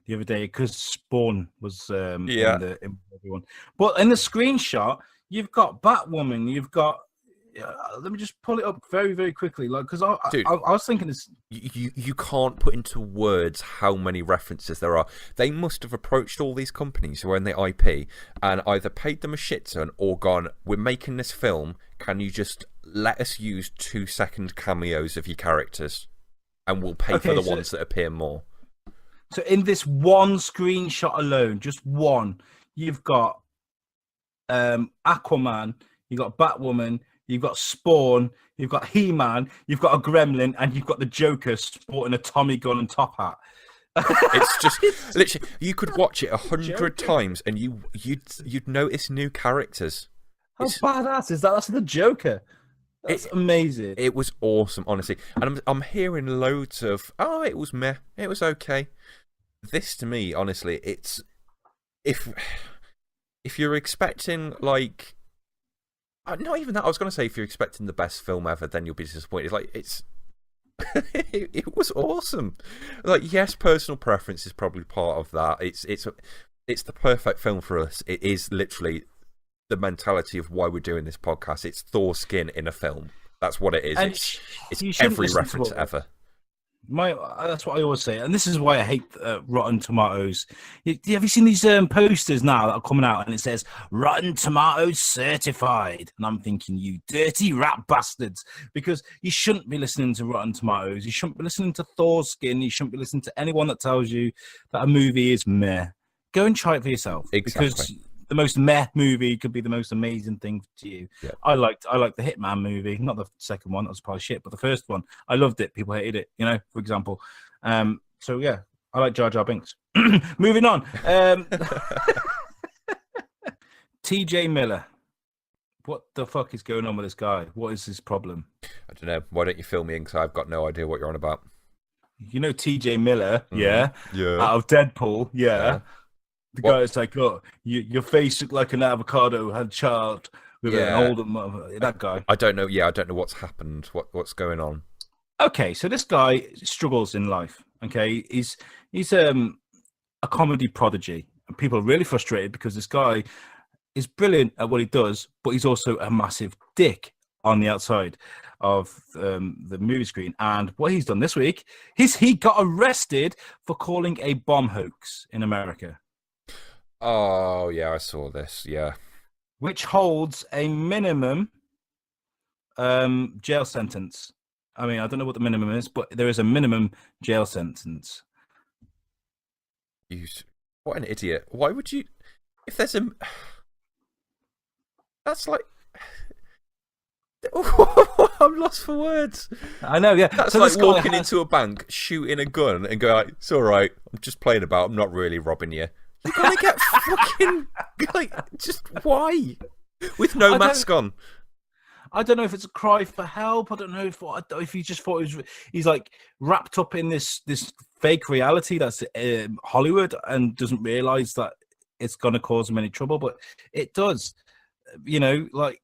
the other day because Spawn was in everyone. But in the screenshot, you've got Batwoman, you've got... let me just pull it up very, very quickly, because I was thinking this. You can't put into words how many references there are. They must have approached all these companies who own the IP and either paid them a shit ton or gone, we're making this film, can you just let us use 2-second cameos of your characters, and we'll pay for the ones that appear more. So in this one screenshot alone, just one, you've got Aquaman, you've got Batwoman, you've got Spawn, you've got He-Man, you've got a Gremlin, and you've got the Joker sporting a Tommy gun and top hat. It's just literally, you could watch it 100 times and you'd notice new characters. How badass is that? That's the Joker. That's amazing. It was awesome, honestly. And I'm hearing loads of, it was meh, it was okay. This to me, honestly, it's if you're expecting like Not even that. I was going to say, if you're expecting the best film ever, then you'll be disappointed. Like, it was awesome. Like, yes, personal preference is probably part of that. It's the perfect film for us. It is literally the mentality of why we're doing this podcast. It's Thors-Kin in a film. That's what it is. And It's every reference ever. That's what I always say, and this is why I hate Rotten Tomatoes. Have you seen these posters now that are coming out, and it says Rotten Tomatoes certified? And I'm thinking, you dirty rat bastards, because you shouldn't be listening to Rotten Tomatoes. You shouldn't be listening to Thors-Kin. You shouldn't be listening to anyone that tells you that a movie is meh. Go and try it for yourself. Exactly. Because the most meh movie could be the most amazing thing to you. Yeah. I liked the Hitman movie, not the second one, that was probably shit, but the first one, I loved it. People hated it, for example. So yeah, I like Jar Jar Binks. Moving on. TJ Miller. What the fuck is going on with this guy? What is his problem? I don't know. Why don't you fill me in? Because I've got no idea what you're on about. TJ Miller, Yeah. out of Deadpool, yeah. The guy is like, oh, your face looked like an avocado had a child with an older mother. That guy. I don't know. Yeah, I don't know what's happened. What's going on? Okay, so this guy struggles in life. Okay, he's a comedy prodigy, and people are really frustrated because this guy is brilliant at what he does, but he's also a massive dick on the outside of the movie screen. And what he's done this week is he got arrested for calling a bomb hoax in America. Oh, yeah, I saw this, yeah. Which holds a minimum jail sentence. I mean, I don't know what the minimum is, but there is a minimum jail sentence. What an idiot. Why would you... If there's a... That's like... I'm lost for words. I know, yeah. That's so like walking into a bank, shooting a gun, and going, it's all right, I'm just playing about, I'm not really robbing you. You're gonna get fucking just why? With no mask on. I don't know if it's a cry for help. I don't know if he just thought he's like wrapped up in this fake reality that's Hollywood and doesn't realize that it's gonna cause him any trouble, but it does. Like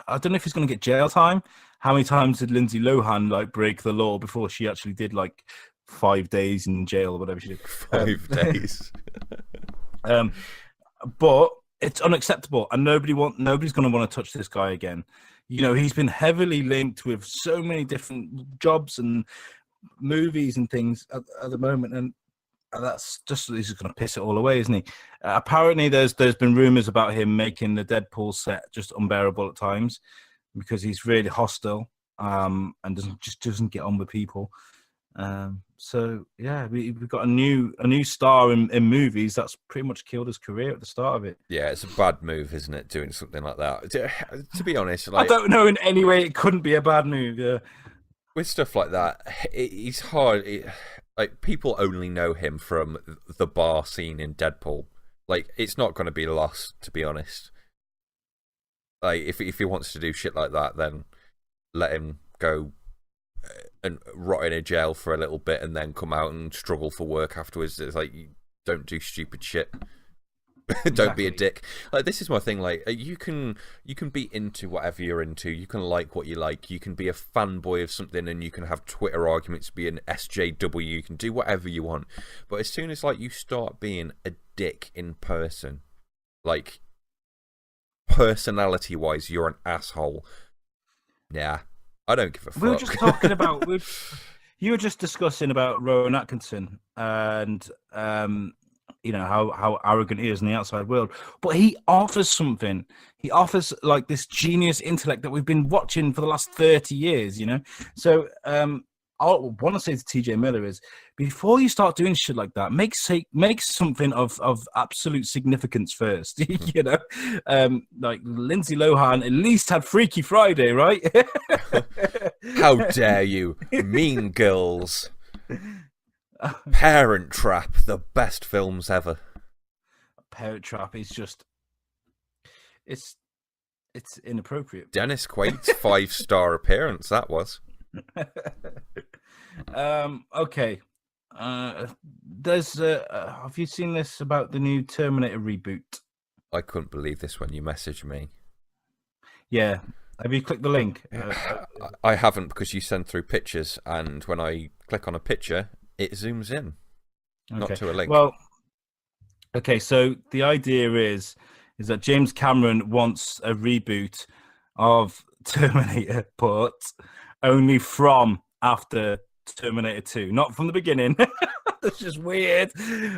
I don't know if he's gonna get jail time. How many times did Lindsay Lohan break the law before she actually did 5 days in jail or whatever she did? 5 days. But it's unacceptable, and nobody's going to want to touch this guy again. He's been heavily linked with so many different jobs and movies and things at the moment, and that's just he's just going to piss it all away, isn't he? Apparently, there's been rumors about him making the Deadpool set just unbearable at times because he's really hostile and doesn't get on with people. So yeah, we've got a new star in movies that's pretty much killed his career at the start of it. Yeah, it's a bad move, isn't it, doing something like that? To be honest, I don't know in any way it couldn't be a bad move. Yeah, with stuff like that, it's hard. People only know him from the bar scene in Deadpool. It's not going to be lost, to be honest. If he wants to do shit like that, then let him go and rot in a jail for a little bit and then come out and struggle for work afterwards. It's you don't do stupid shit. Don't be a dick. This is my thing. You can be into whatever you're into. You can like what you like. You can be a fanboy of something, and you can have Twitter arguments, be an SJW. You can do whatever you want. But as soon as you start being a dick in person, personality wise, you're an asshole. Yeah. I don't give a fuck. We were just talking about... you were just discussing about Rowan Atkinson and, how arrogant he is in the outside world. But he offers something. He offers, this genius intellect that we've been watching for the last 30 years, So, I want to say to TJ Miller is, before you start doing shit like that, make something of absolute significance first. Lindsay Lohan at least had Freaky Friday, right? How dare you, Mean Girls, Parent Trap, the best films ever. Parent Trap is just it's inappropriate. Dennis Quaid's 5-star appearance, that was. Okay. There's have you seen this about the new Terminator reboot? I couldn't believe this when you messaged me. Yeah. Have you clicked the link? I haven't, because you send through pictures, and when I click on a picture, it zooms in, not to a link. Well, okay, so the idea is that James Cameron wants a reboot of Terminator, but only from after Terminator 2, not from the beginning. That's just weird.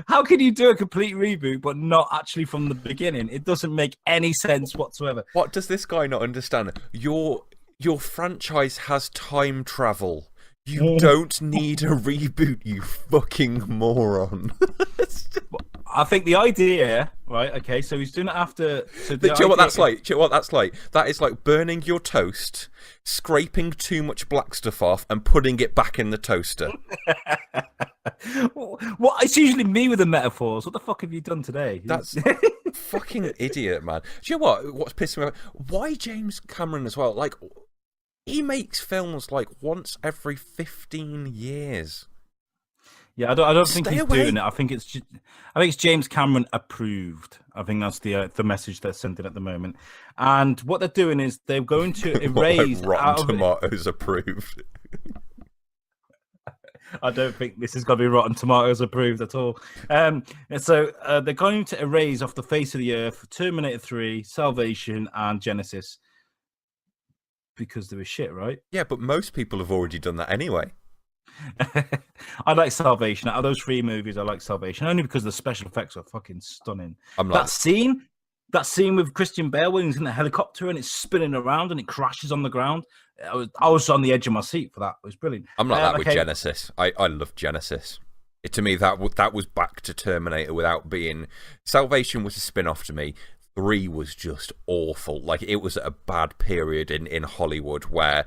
How can you do a complete reboot but not actually from the beginning? It doesn't make any sense whatsoever. What does this guy not understand? Your franchise has time travel. You don't need a reboot, you fucking moron. I think the idea, right? Okay, so he's doing it after. So Do you know what that's like? Do you know what that's like? That is like burning your toast, scraping too much black stuff off, and putting it back in the toaster. What? It's usually me with the metaphors. What the fuck have you done today? That's fucking idiot, man. Do you know what? What's pissing me off? Why James Cameron as well? Like, he makes films like once every 15 years. Yeah, I don't think he's doing it. I think it's James Cameron approved. I think that's the message they're sending at the moment. And what they're doing is they're going to erase Rotten Tomatoes approved. I don't think this is going to be Rotten Tomatoes approved at all. So they're going to erase off the face of the earth Terminator 3, Salvation, and Genesis because they were shit, right? Yeah, but most people have already done that anyway. I like Salvation. Out of those 3 movies, I like Salvation only because the special effects are fucking stunning. That scene with Christian Bale when he's in the helicopter and it's spinning around and it crashes on the ground. I was on the edge of my seat for that. It was brilliant. I'm like that with Genesis. I love Genesis. To me, that was back to Terminator without being. Salvation was a spin-off to me. 3 was just awful. Like, it was a bad period in Hollywood where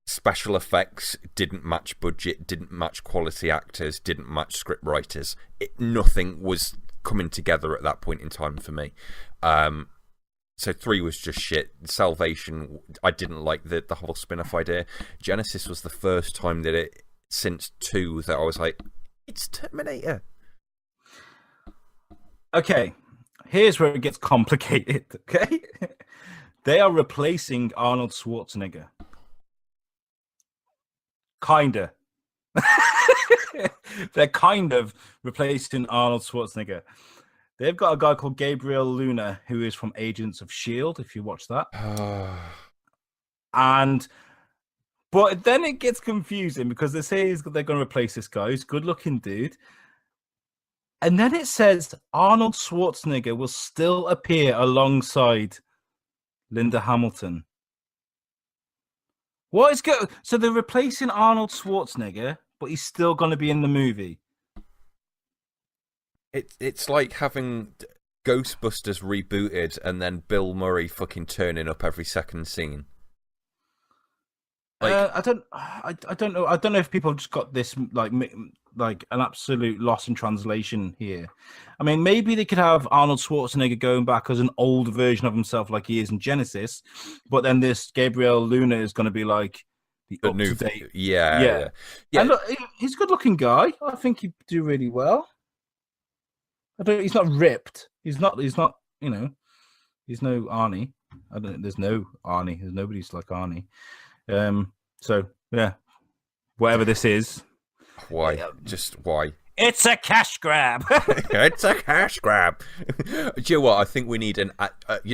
special effects didn't match budget, didn't match quality actors, didn't match script writers. Nothing was coming together at that point in time for me. So 3 was just shit. Salvation, I didn't like the whole spin-off idea. Genesis was the first time that since 2 that I was like, it's Terminator. Okay, here's where it gets complicated, okay? They are replacing Arnold Schwarzenegger. Kinda. They're kind of replacing Arnold Schwarzenegger. They've got a guy called Gabriel Luna who is from Agents of S.H.I.E.L.D., if you watch that. But then it gets confusing because they say they're going to replace this guy. He's a good-looking dude. And then it says Arnold Schwarzenegger will still appear alongside Linda Hamilton. What is good? So they're replacing Arnold Schwarzenegger, but he's still going to be in the movie. It's like having Ghostbusters rebooted and then Bill Murray fucking turning up every second scene. I don't know. I don't know if people have just got this like an absolute loss in translation here. I mean, maybe they could have Arnold Schwarzenegger going back as an old version of himself, like he is in Genesis, but then this Gabriel Luna is going to be like the up to date. Yeah. And look, he's a good-looking guy. I think he'd do really well. He's not ripped. He's not. You know, he's no Arnie. There's no Arnie. There's nobody's like Arnie. So yeah, whatever this is. Why? Just why? It's a cash grab. It's a cash grab. Do you know what? I think we need you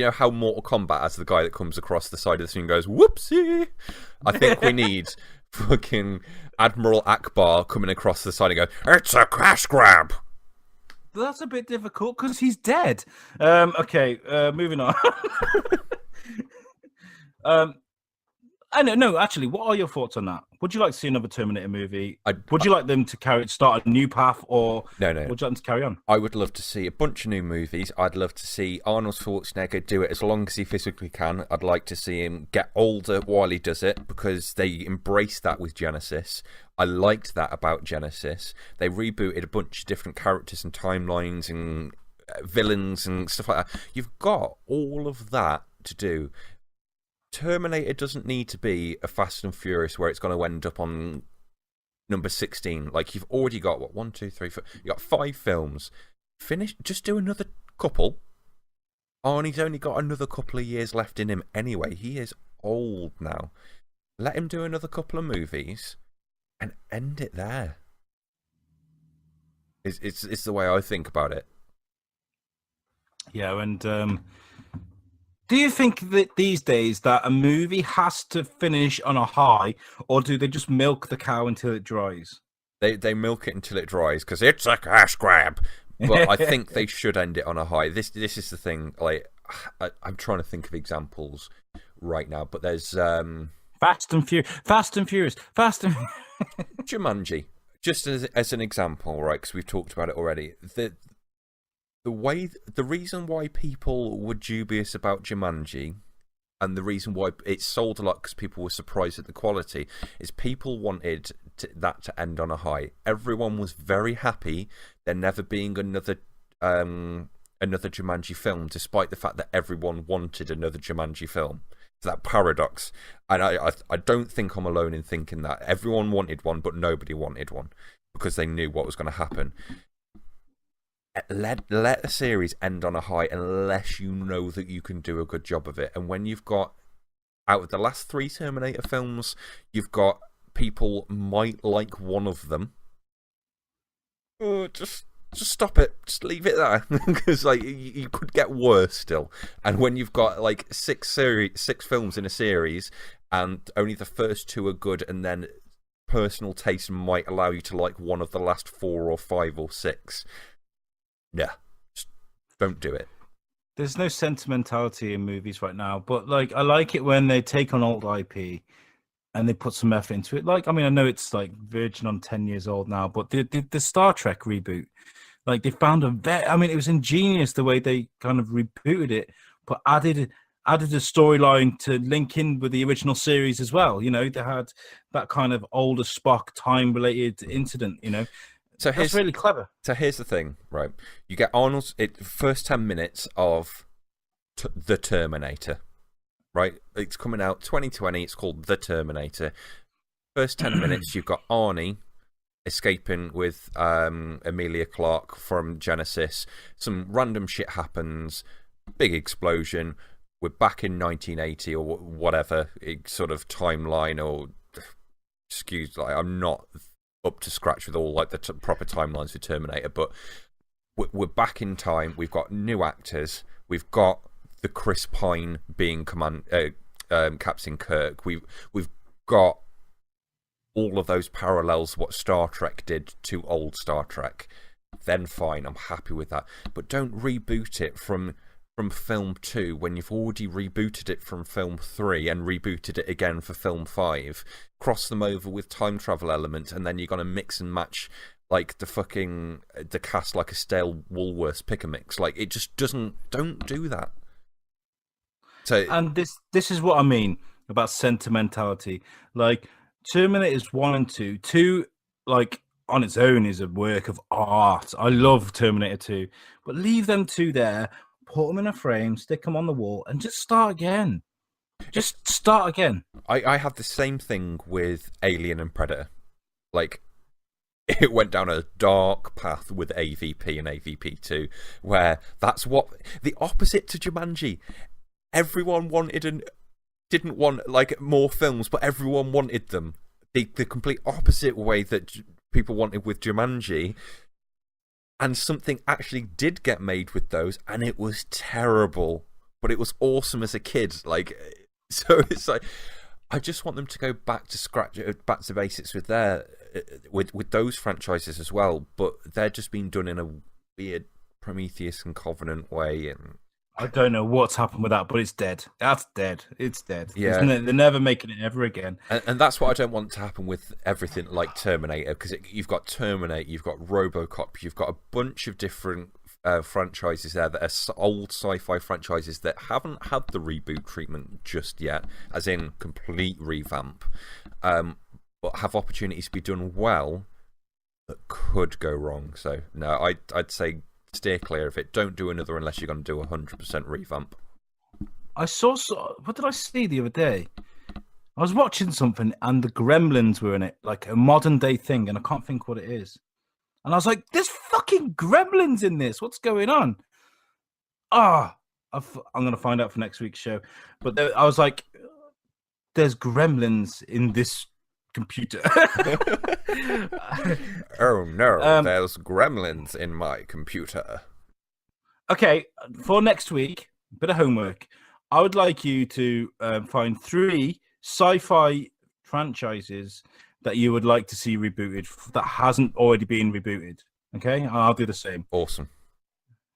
know how Mortal Kombat has the guy that comes across the side of the screen and goes, whoopsie? I think we need fucking Admiral Akbar coming across the side and go, it's a cash grab. That's a bit difficult because he's dead. Okay, moving on. I don't know. Actually, what are your thoughts on that? Would you like to see another Terminator movie? Would you like them to start a new path, or no? Would you like them to carry on? I would love to see a bunch of new movies. I'd love to see Arnold Schwarzenegger do it as long as he physically can. I'd like to see him get older while he does it because they embraced that with Genesis. I liked that about Genesis. They rebooted a bunch of different characters and timelines and villains and stuff like that. You've got all of that to do. Terminator doesn't need to be a Fast and Furious where it's going to end up on number 16. Like, you've already got, what, 1, 2, 3, 4... You got 5 films. Finish. Just do another couple. Arnie's only got another couple of years left in him anyway. He is old now. Let him do another couple of movies and end it there. It's the way I think about it. Yeah, and do you think that these days that a movie has to finish on a high, or do they just milk the cow until it dries? They milk it until it dries because it's a cash grab. But I think they should end it on a high. This is the thing. Like, I'm trying to think of examples right now, but there's Fast and Furious. Jumanji, just as an example, right? Because we've talked about it already. The reason why people were dubious about Jumanji, and the reason why it sold a lot because people were surprised at the quality, is people wanted that to end on a high. Everyone was very happy there never being another Jumanji film, despite the fact that everyone wanted another Jumanji film. It's that paradox, and I don't think I'm alone in thinking that. Everyone wanted one, but nobody wanted one because they knew what was going to happen. Let a series end on a high unless you know that you can do a good job of it. And when you've got, out of the last 3 Terminator films, you've got people might like one of them. Oh, just stop it. Just leave it there, because like you could get worse still. And when you've got like 6 films in a series, and only the first 2 are good, and then personal taste might allow you to like one of the last 4 or 5 or 6. Yeah, just don't do it. There's no sentimentality in movies right now, but like I like it when they take on old IP and they put some effort into it. Like, I mean, I know it's like verging on 10 years old now, but the Star Trek reboot, like they found I mean, it was ingenious the way they kind of rebooted it, but added a storyline to link in with the original series as well. You know, they had that kind of older Spock time-related incident, you know. So that's really clever. So here's the thing, right? You get Arnold's first 10 minutes of The Terminator, right? It's coming out 2020. It's called The Terminator. First 10 minutes, you've got Arnie escaping with Emilia Clarke from Genesis. Some random shit happens. Big explosion. We're back in 1980 or whatever sort of timeline, or excuse, like I'm not up to scratch with all like the proper timelines for Terminator, but we're back in time. We've got new actors. We've got the Chris Pine being Captain Kirk. We've got all of those parallels what Star Trek did to old Star Trek. Then fine, I'm happy with that. But don't reboot it from film 2 when you've already rebooted it from film 3 and rebooted it again for film 5. Cross them over with time travel elements, and then you're gonna mix and match like the cast like a stale Woolworths pick a mix. Like it just don't do that. So, and this is what I mean about sentimentality. Like Terminators 1 and 2, 2 like on its own is a work of art. I love Terminator 2, but leave them 2 there. Put them in a frame, stick them on the wall, and just start again. Just start again. I have the same thing with Alien and Predator. Like, it went down a dark path with AVP and AVP2, where that's what the opposite to Jumanji. Everyone wanted and didn't want like more films, but everyone wanted them. The complete opposite way that people wanted with Jumanji. And something actually did get made with those, and it was terrible, but it was awesome as a kid. Like, so it's like, I just want them to go back to basics with with those franchises as well. But they're just being done in a weird Prometheus and Covenant way, and I don't know what's happened with that, but it's dead. That's dead. It's dead. Yeah, they're never making it ever again. And that's what I don't want to happen with everything like Terminator, because you've got Terminator, you've got RoboCop, you've got a bunch of different franchises there that are old sci-fi franchises that haven't had the reboot treatment just yet, as in complete revamp, but have opportunities to be done well that could go wrong. So no, I'd say steer clear of it. Don't do another unless you're going to do 100% revamp. I saw, what did I see the other day? I was watching something and the Gremlins were in it, like a modern day thing, and I can't think what it is. And I was like, there's fucking Gremlins in this. What's going on? I'm going to find out for next week's show. But I was like, there's gremlins in this computer. Oh no, there's gremlins in my computer. Okay, for next week, a bit of homework. I would like you to find 3 sci-fi franchises that you would like to see rebooted that hasn't already been rebooted. Okay, I'll do the same. Awesome.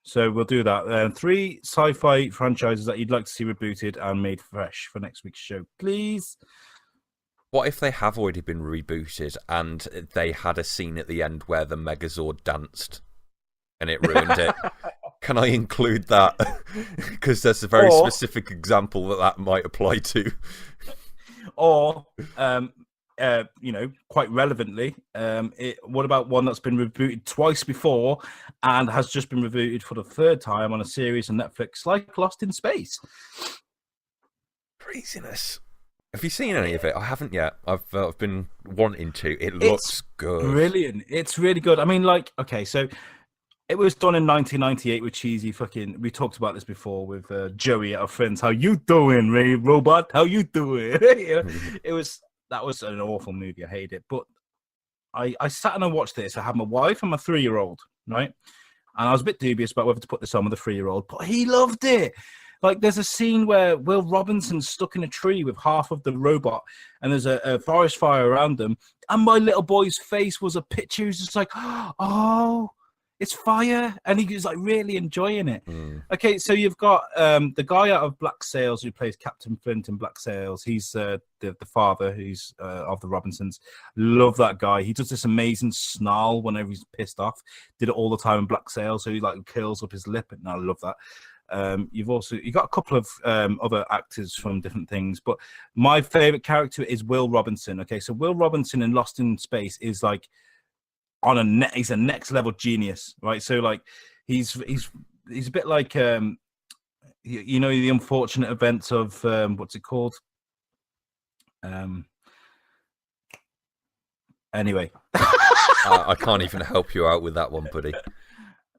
So we'll do that. 3 sci-fi franchises that you'd like to see rebooted and made fresh for next week's show, please. What if they have already been rebooted and they had a scene at the end where the Megazord danced and it ruined it? Can I include that? Because there's a very specific example that might apply to. Or, quite relevantly, what about one that's been rebooted twice before and has just been rebooted for the 3rd time on a series on Netflix, like Lost in Space? Craziness. Have you seen any of it? I haven't yet. I've been wanting to. It looks good. Brilliant. It's really good. I mean, like, okay, so it was done in 1998 with cheesy fucking. We talked about this before with Joey, our friends. How you doing, Ray Robot? How you doing? That was an awful movie. I hate it. But I sat and I watched this. I had my wife and my 3-year-old, right? And I was a bit dubious about whether to put this on with the 3-year-old, but he loved it. Like, there's a scene where Will Robinson's stuck in a tree with half of the robot, and there's a forest fire around them. And my little boy's face was a picture. He was just like, oh, it's fire. And he was like really enjoying it. Okay, so you've got the guy out of Black Sails who plays Captain Flint in Black Sails. He's the father who's of the Robinsons. Love that guy. He does this amazing snarl whenever he's pissed off. Did it all the time in Black Sails, so he like curls up his lip, and I love that. You got a couple of other actors from different things, but my favorite character is Will Robinson. Okay, so Will Robinson in Lost in Space is like he's a next level genius, right? So like he's a bit like the unfortunate events of what's it called? Anyway, I can't even help you out with that one, buddy.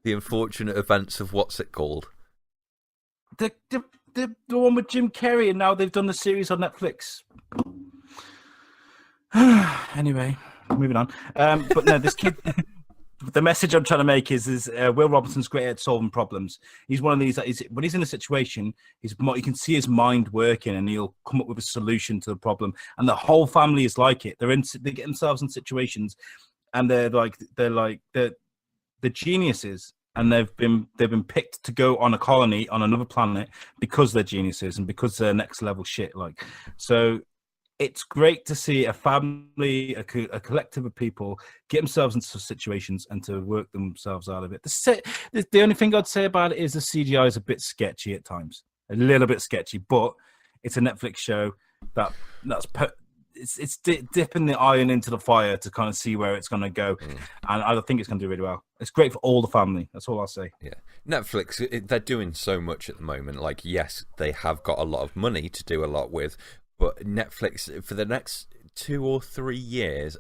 The unfortunate events of what's it called? The one with Jim Carrey, and now they've done the series on Netflix. Anyway, moving on. But no, this kid. The message I'm trying to make is Will Robinson's great at solving problems. He's one of these that when he's in a situation, you can see his mind working, and he'll come up with a solution to the problem. And the whole family is like it. They get themselves in situations, and they're geniuses. And they've been picked to go on a colony on another planet because they're geniuses and because they're next level shit. Like, so it's great to see a family, a collective of people get themselves into situations and to work themselves out of it. The only thing I'd say about it is the CGI is a bit sketchy at times, a little bit sketchy, but it's a Netflix show it's dipping the iron into the fire to kind of see where it's going to go. And I think it's going to do really well. It's great for all the family. That's all I'll say. Yeah. Netflix, they're doing so much at the moment. Like, yes, they have got a lot of money to do a lot with, but Netflix, for the next 2 or 3 years,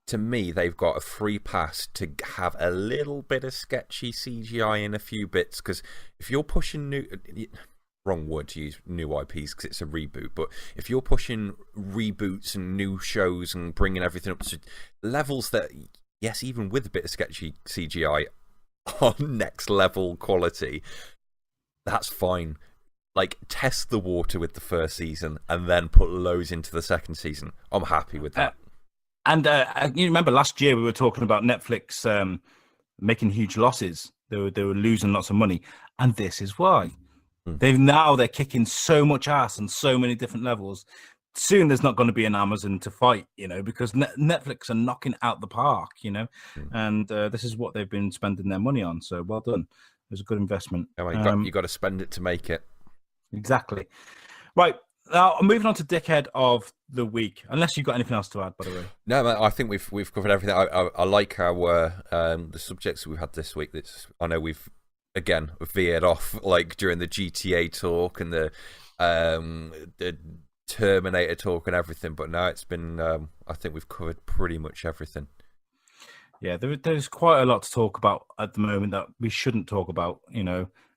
to me, they've got a free pass to have a little bit of sketchy CGI in a few bits, because if you're pushing wrong word to use new IPs because it's a reboot, but if you're pushing reboots and new shows and bringing everything up to levels that, yes, even with a bit of sketchy CGI on next level quality, that's fine. Like, test the water with the first season and then put loads into the second season. I'm happy with that. And you remember last year we were talking about Netflix making huge losses. They were losing lots of money, and this is why. They're kicking so much ass on so many different levels. Soon there's not going to be an Amazon to fight, because Netflix are knocking out the park, and this is what they've been spending their money on. So well done. It was a good investment. You got to spend it to make it. Exactly. Right. Now I'm moving on to Dickhead of the Week. Unless you've got anything else to add, by the way. No, man, I think we've covered everything. I like our the subjects we've had this week. I know we've again veered off like during the GTA talk and the Terminator talk and everything, but now it's been I think we've covered pretty much everything. Yeah, there's quite a lot to talk about at the moment that we shouldn't talk about,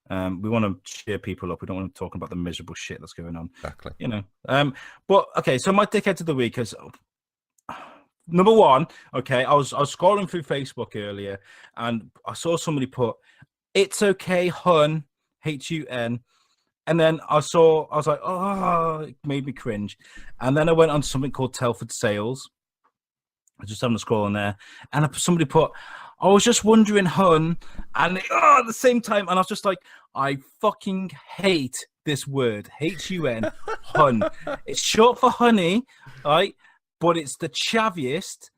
We want to cheer people up. We don't want to talk about the miserable shit that's going on. Exactly. You know. But okay, so my dickhead of the week is number one. Okay, I was scrolling through Facebook earlier, and I saw somebody put, "It's okay, hun," HUN. And then I was like, oh, it made me cringe. And then I went on something called Telford Sales. I was just having a scroll on there. And somebody put, I was just wondering, hun. And at the same time, and I was just like, I fucking hate this word, HUN, hun. It's short for honey, right? But it's the chaviest,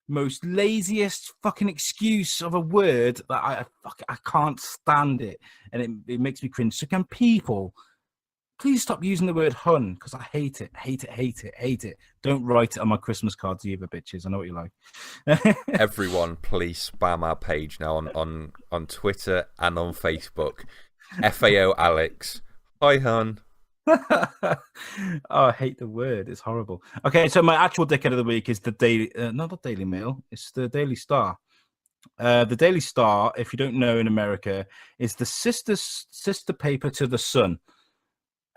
most laziest fucking excuse of a word that I can't stand it, and it makes me cringe. So can people please stop using the word hun, because I hate it. Don't write it on my Christmas cards either, bitches. I know what you like. Everyone, please spam our page now on Twitter and on Facebook. FAO Alex, hi hun. Oh, I hate the word. It's horrible. Okay, so my actual dickhead of the week is the Daily, not the Daily Mail. It's the Daily Star. The Daily Star, if you don't know in America, is the sister paper to the Sun.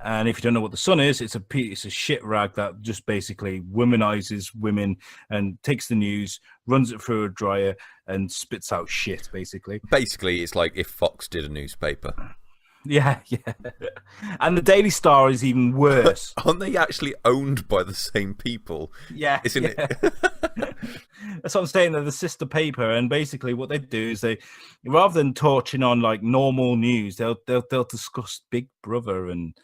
And if you don't know what the Sun is, it's a shit rag that just basically womanizes women and takes the news, runs it through a dryer, and spits out shit. Basically, it's like if Fox did a newspaper. Yeah. And the Daily Star is even worse. Aren't they actually owned by the same people? Yeah. Isn't it? That's what I'm saying. They're the sister paper, and basically what they do is they, rather than torching on like normal news, they'll discuss Big Brother and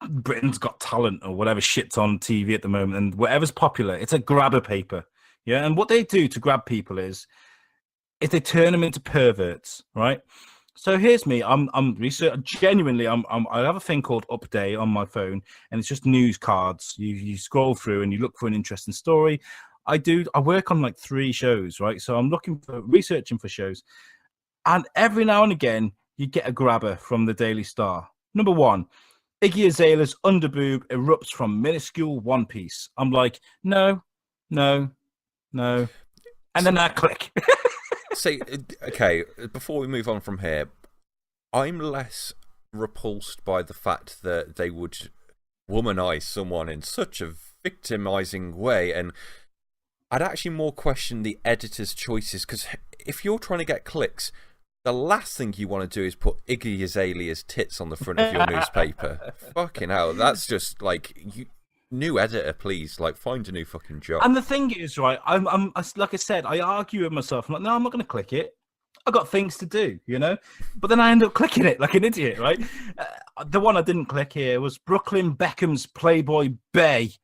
Britain's Got Talent or whatever shit's on TV at the moment, and whatever's popular. It's a grabber paper. Yeah. And what they do to grab people is they turn them into perverts, right? So here's me. I'm research. Genuinely, I have a thing called Update on my phone, and it's just news cards. You scroll through and you look for an interesting story. I work on like 3 shows, right? So I'm researching for shows, and every now and again you get a grabber from the Daily Star. Number 1, Iggy Azalea's underboob erupts from minuscule one piece. I'm like, no, and then I click. See, okay, before we move on from here, I'm less repulsed by the fact that they would womanize someone in such a victimizing way, and I'd actually more question the editor's choices, because if you're trying to get clicks, the last thing you want to do is put Iggy Azalea's tits on the front of your newspaper. Fucking hell, that's just like... New editor, please. Like, find a new fucking job. And the thing is, right, I'm like I said, I argue with myself. I'm like, no, I'm not going to click it. I've got things to do, you know? But then I end up clicking it like an idiot, right? The one I didn't click here was Brooklyn Beckham's Playboy Bay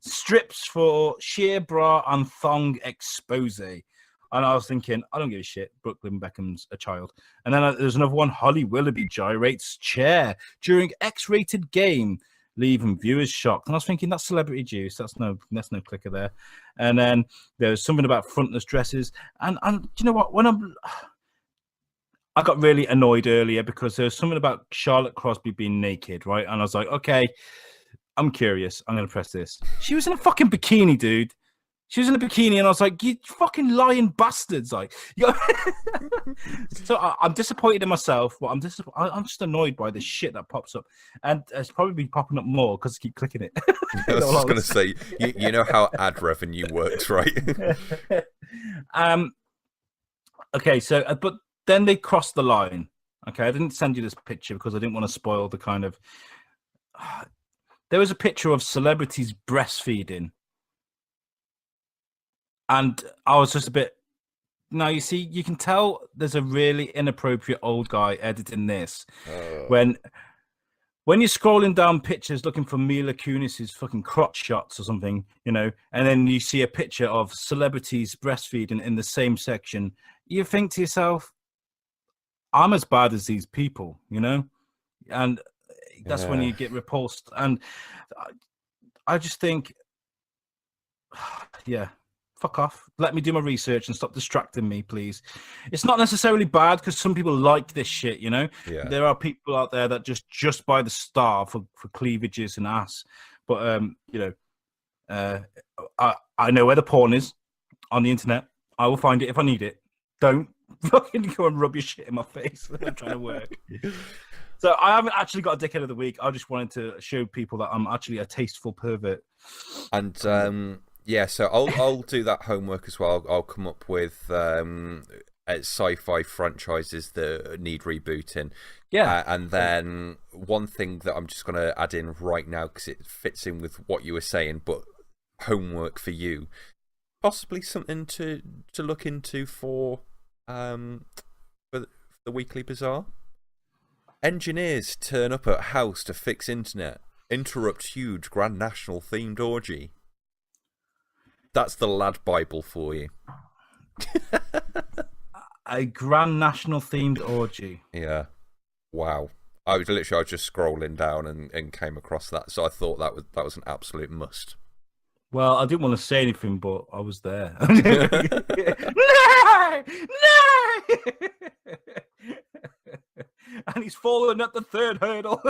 strips for sheer bra and thong expose. And I was thinking, I don't give a shit. Brooklyn Beckham's a child. And then there's another one. Holly Willoughby gyrates chair during X-rated game, leaving viewers shocked. And I was thinking, that's celebrity juice. That's no clicker there. And then there's something about frontless dresses. And you know what? I got really annoyed earlier because there was something about Charlotte Crosby being naked, right? And I was like, okay, I'm curious. I'm going to press this. She was in a fucking bikini, dude. She was in a bikini, and I was like, you fucking lying bastards. Like, so I'm disappointed in myself, but I'm just annoyed by the shit that pops up. And it's probably been popping up more because I keep clicking it. I was just going to say, you know how ad revenue works, right? Okay, so, but then they crossed the line. Okay, I didn't send you this picture because I didn't want to spoil the kind of... There was a picture of celebrities breastfeeding. And I was just a bit... Now, you see, you can tell there's a really inappropriate old guy editing this. When you're scrolling down pictures looking for Mila Kunis's fucking crotch shots or something, you know, and then you see a picture of celebrities breastfeeding in the same section, you think to yourself, I'm as bad as these people, you know? And that's when you get repulsed. And I just think, yeah... Fuck off. Let me do my research and stop distracting me, please. It's not necessarily bad because some people like this shit, you know? Yeah. There are people out there that just buy the Star for cleavages and ass. But, you know, I know where the porn is on the internet. I will find it if I need it. Don't fucking go and rub your shit in my face when I'm trying to work. So I haven't actually got a dickhead of the week. I just wanted to show people that I'm actually a tasteful pervert. And yeah, so I'll do that homework as well. I'll come up with sci-fi franchises that need rebooting. Yeah. And then one thing that I'm just going to add in right now, because it fits in with what you were saying, but homework for you. Possibly something to look into for the Weekly Bazaar. Engineers turn up at house to fix internet. Interrupt huge Grand National themed orgy. That's the lad Bible for you. A Grand National themed orgy. Yeah. Wow. I was just scrolling down and came across that, so I thought that was an absolute must. Well, I didn't want to say anything, but I was there. No! And he's fallen at the third hurdle.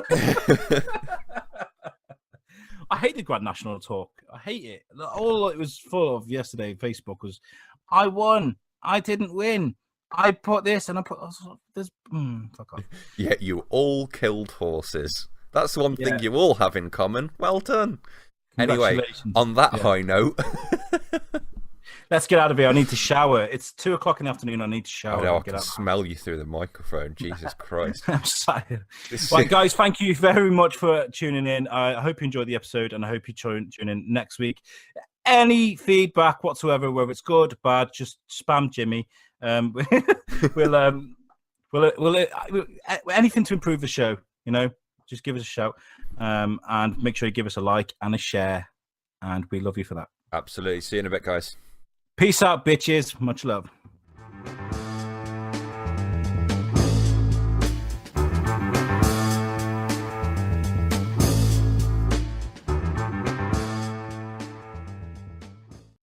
I hate the Grand National talk. I hate it. All it was full of yesterday, Facebook, was, I won. I didn't win. I put this and I put this. Fuck off. Yeah, you all killed horses. That's one thing you all have in common. Well done. Anyway, on that high note, let's get out of here. I need to shower. It's 2:00 in the afternoon. I need to shower. I know, I can smell you through the microphone. Jesus Christ. I'm sorry. Right, guys, thank you very much for tuning in. I hope you enjoyed the episode, and I hope you tune in next week. Any feedback whatsoever, whether it's good, bad, just spam Jimmy. We'll anything to improve the show, just give us a shout, and make sure you give us a like and a share, and we love you for that. Absolutely. See you in a bit, guys. Peace out, bitches. Much love.